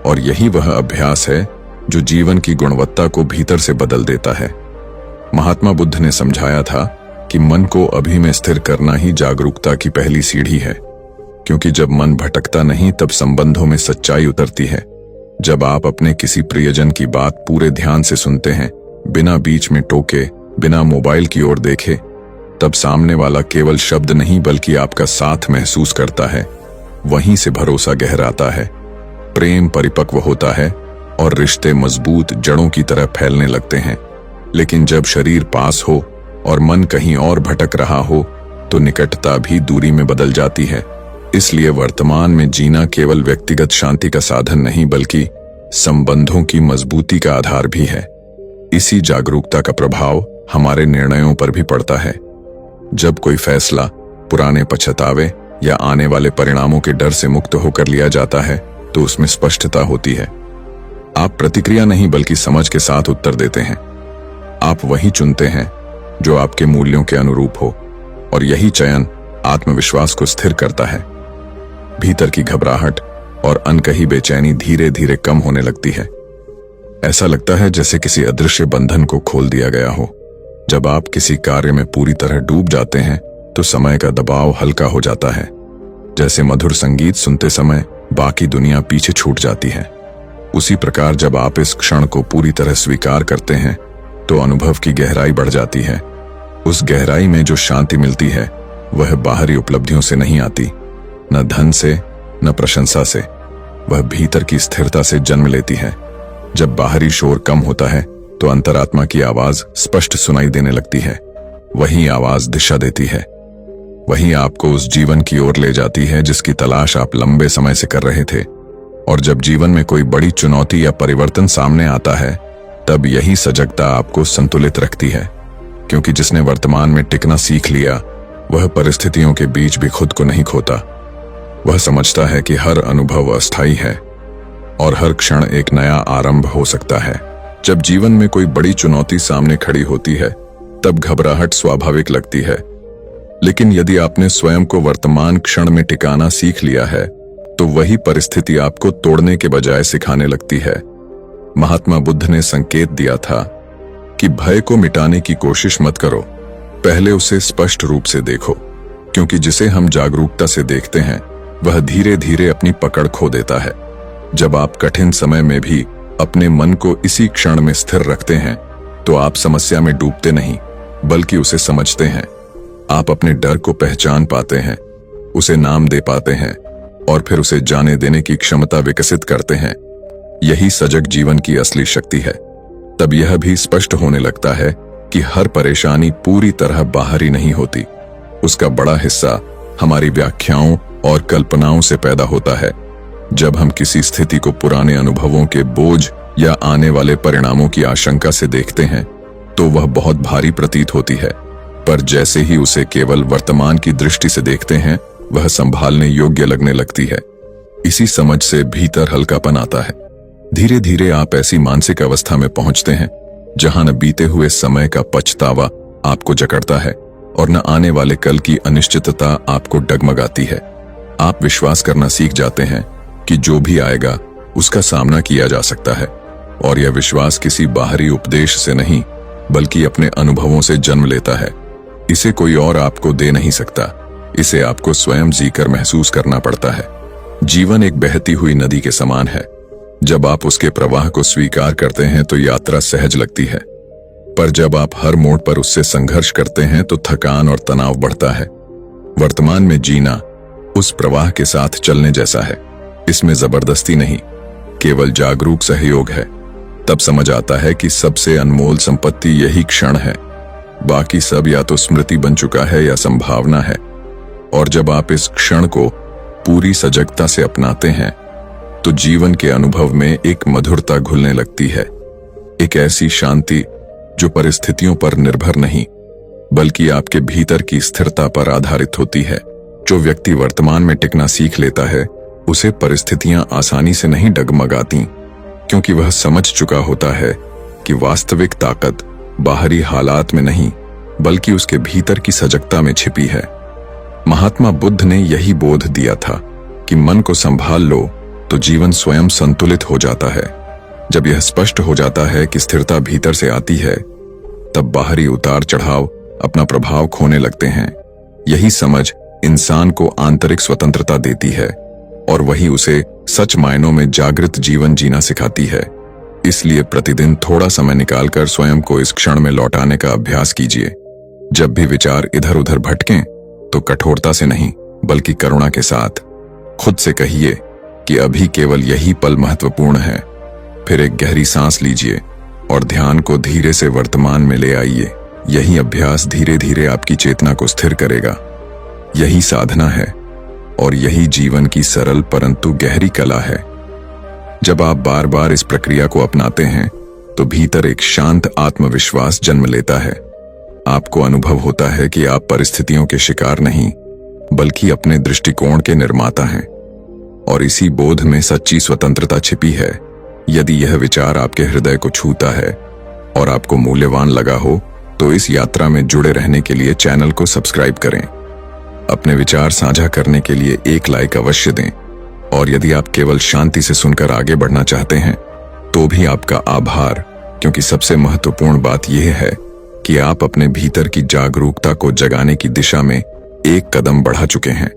और यही वह अभ्यास है जो जीवन की गुणवत्ता को भीतर से बदल देता है। महात्मा बुद्ध ने समझाया था कि मन को अभी में स्थिर करना ही जागरूकता की पहली सीढ़ी है, क्योंकि जब मन भटकता नहीं तब संबंधों में सच्चाई उतरती है। जब आप अपने किसी प्रियजन की बात पूरे ध्यान से सुनते हैं, बिना बीच में टोके, बिना मोबाइल की ओर देखे, तब सामने वाला केवल शब्द नहीं बल्कि आपका साथ महसूस करता है। वहीं से भरोसा गहराता है, प्रेम परिपक्व होता है और रिश्ते मजबूत जड़ों की तरह फैलने लगते हैं। लेकिन जब शरीर पास हो और मन कहीं और भटक रहा हो तो निकटता भी दूरी में बदल जाती है। इसलिए वर्तमान में जीना केवल व्यक्तिगत शांति का साधन नहीं बल्कि संबंधों की मजबूती का आधार भी है। इसी जागरूकता का प्रभाव हमारे निर्णयों पर भी पड़ता है। जब कोई फैसला पुराने पछतावे या आने वाले परिणामों के डर से मुक्त होकर लिया जाता है तो उसमें स्पष्टता होती है। आप प्रतिक्रिया नहीं बल्कि समझ के साथ उत्तर देते हैं। आप वही चुनते हैं जो आपके मूल्यों के अनुरूप हो और यही चयन आत्मविश्वास को स्थिर करता है। भीतर की घबराहट और अनकही बेचैनी धीरे धीरे कम होने लगती है। ऐसा लगता है जैसे किसी अदृश्य बंधन को खोल दिया गया हो। जब आप किसी कार्य में पूरी तरह डूब जाते हैं तो समय का दबाव हल्का हो जाता है। जैसे मधुर संगीत सुनते समय बाकी दुनिया पीछे छूट जाती है, उसी प्रकार जब आप इस क्षण को पूरी तरह स्वीकार करते हैं तो अनुभव की गहराई बढ़ जाती है। उस गहराई में जो शांति मिलती है वह बाहरी उपलब्धियों से नहीं आती, न धन से न प्रशंसा से, वह भीतर की स्थिरता से जन्म लेती है। जब बाहरी शोर कम होता है तो अंतरात्मा की आवाज स्पष्ट सुनाई देने लगती है। वही आवाज दिशा देती है, वही आपको उस जीवन की ओर ले जाती है जिसकी तलाश आप लंबे समय से कर रहे थे। और जब जीवन में कोई बड़ी चुनौती या परिवर्तन सामने आता है तब यही सजगता आपको संतुलित रखती है, क्योंकि जिसने वर्तमान में टिकना सीख लिया वह परिस्थितियों के बीच भी खुद को नहीं खोता। वह समझता है कि हर अनुभव अस्थायी है और हर क्षण एक नया आरंभ हो सकता है। जब जीवन में कोई बड़ी चुनौती सामने खड़ी होती है तब घबराहट स्वाभाविक लगती है, लेकिन यदि आपने स्वयं को वर्तमान क्षण में टिकाना सीख लिया है तो वही परिस्थिति आपको तोड़ने के बजाय सिखाने लगती है। महात्मा बुद्ध ने संकेत दिया था कि भय को मिटाने की कोशिश मत करो, पहले उसे स्पष्ट रूप से देखो, क्योंकि जिसे हम जागरूकता से देखते हैं वह धीरे धीरे अपनी पकड़ खो देता है। जब आप कठिन समय में भी अपने मन को इसी क्षण में स्थिर रखते हैं तो आप समस्या में डूबते नहीं बल्कि उसे समझते हैं। आप अपने डर को पहचान पाते हैं, उसे नाम दे पाते हैं और फिर उसे जाने देने की क्षमता विकसित करते हैं। यही सजग जीवन की असली शक्ति है। तब यह भी स्पष्ट होने लगता है कि हर परेशानी पूरी तरह बाहरी नहीं होती, उसका बड़ा हिस्सा हमारी व्याख्याओं और कल्पनाओं से पैदा होता है। जब हम किसी स्थिति को पुराने अनुभवों के बोझ या आने वाले परिणामों की आशंका से देखते हैं तो वह बहुत भारी प्रतीत होती है, पर जैसे ही उसे केवल वर्तमान की दृष्टि से देखते हैं वह संभालने योग्य लगने लगती है। इसी समझ से भीतर हल्कापन आता है। धीरे धीरे आप ऐसी मानसिक अवस्था में पहुंचते हैं जहां न बीते हुए समय का पछतावा आपको जकड़ता है और न आने वाले कल की अनिश्चितता आपको डगमगाती है। आप विश्वास करना सीख जाते हैं कि जो भी आएगा उसका सामना किया जा सकता है, और यह विश्वास किसी बाहरी उपदेश से नहीं बल्कि अपने अनुभवों से जन्म लेता है। इसे कोई और आपको दे नहीं सकता। इसे आपको स्वयं जीकर महसूस करना पड़ता है। जीवन एक बहती हुई नदी के समान है। जब आप उसके प्रवाह को स्वीकार करते हैं तो यात्रा सहज लगती है, पर जब आप हर मोड़ पर उससे संघर्ष करते हैं तो थकान और तनाव बढ़ता है। वर्तमान में जीना उस प्रवाह के साथ चलने जैसा है। इसमें जबरदस्ती नहीं, केवल जागरूक सहयोग है। तब समझ आता है कि सबसे अनमोल संपत्ति यही क्षण है। बाकी सब या तो स्मृति बन चुका है या संभावना है। और जब आप इस क्षण को पूरी सजगता से अपनाते हैं तो जीवन के अनुभव में एक मधुरता घुलने लगती है, एक ऐसी शांति जो परिस्थितियों पर निर्भर नहीं बल्कि आपके भीतर की स्थिरता पर आधारित होती है। जो व्यक्ति वर्तमान में टिकना सीख लेता है उसे परिस्थितियां आसानी से नहीं डगमगाती, क्योंकि वह समझ चुका होता है कि वास्तविक ताकत बाहरी हालात में नहीं बल्कि उसके भीतर की सजगता में छिपी है। महात्मा बुद्ध ने यही बोध दिया था कि मन को संभाल लो तो जीवन स्वयं संतुलित हो जाता है। जब यह स्पष्ट हो जाता है कि स्थिरता भीतर से आती है, तब बाहरी उतार चढ़ाव अपना प्रभाव खोने लगते हैं। यही समझ इंसान को आंतरिक स्वतंत्रता देती है और वही उसे सच मायनों में जागृत जीवन जीना सिखाती है। इसलिए प्रतिदिन थोड़ा समय निकालकर स्वयं को इस क्षण में लौटाने का अभ्यास कीजिए। जब भी विचार इधर उधर भटकें तो कठोरता से नहीं बल्कि करुणा के साथ खुद से कहिए कि अभी केवल यही पल महत्वपूर्ण है। फिर एक गहरी सांस लीजिए और ध्यान को धीरे से वर्तमान में ले आइए। यही अभ्यास धीरे धीरे आपकी चेतना को स्थिर करेगा। यही साधना है और यही जीवन की सरल परंतु गहरी कला है। जब आप बार बार इस प्रक्रिया को अपनाते हैं तो भीतर एक शांत आत्मविश्वास जन्म लेता है। आपको अनुभव होता है कि आप परिस्थितियों के शिकार नहीं बल्कि अपने दृष्टिकोण के निर्माता हैं। और इसी बोध में सच्ची स्वतंत्रता छिपी है। यदि यह विचार आपके हृदय को छूता है और आपको मूल्यवान लगा हो तो इस यात्रा में जुड़े रहने के लिए चैनल को सब्सक्राइब करें। अपने विचार साझा करने के लिए एक लाइक अवश्य दें। और यदि आप केवल शांति से सुनकर आगे बढ़ना चाहते हैं तो भी आपका आभार, क्योंकि सबसे महत्वपूर्ण बात यह है कि आप अपने भीतर की जागरूकता को जगाने की दिशा में एक कदम बढ़ा चुके हैं।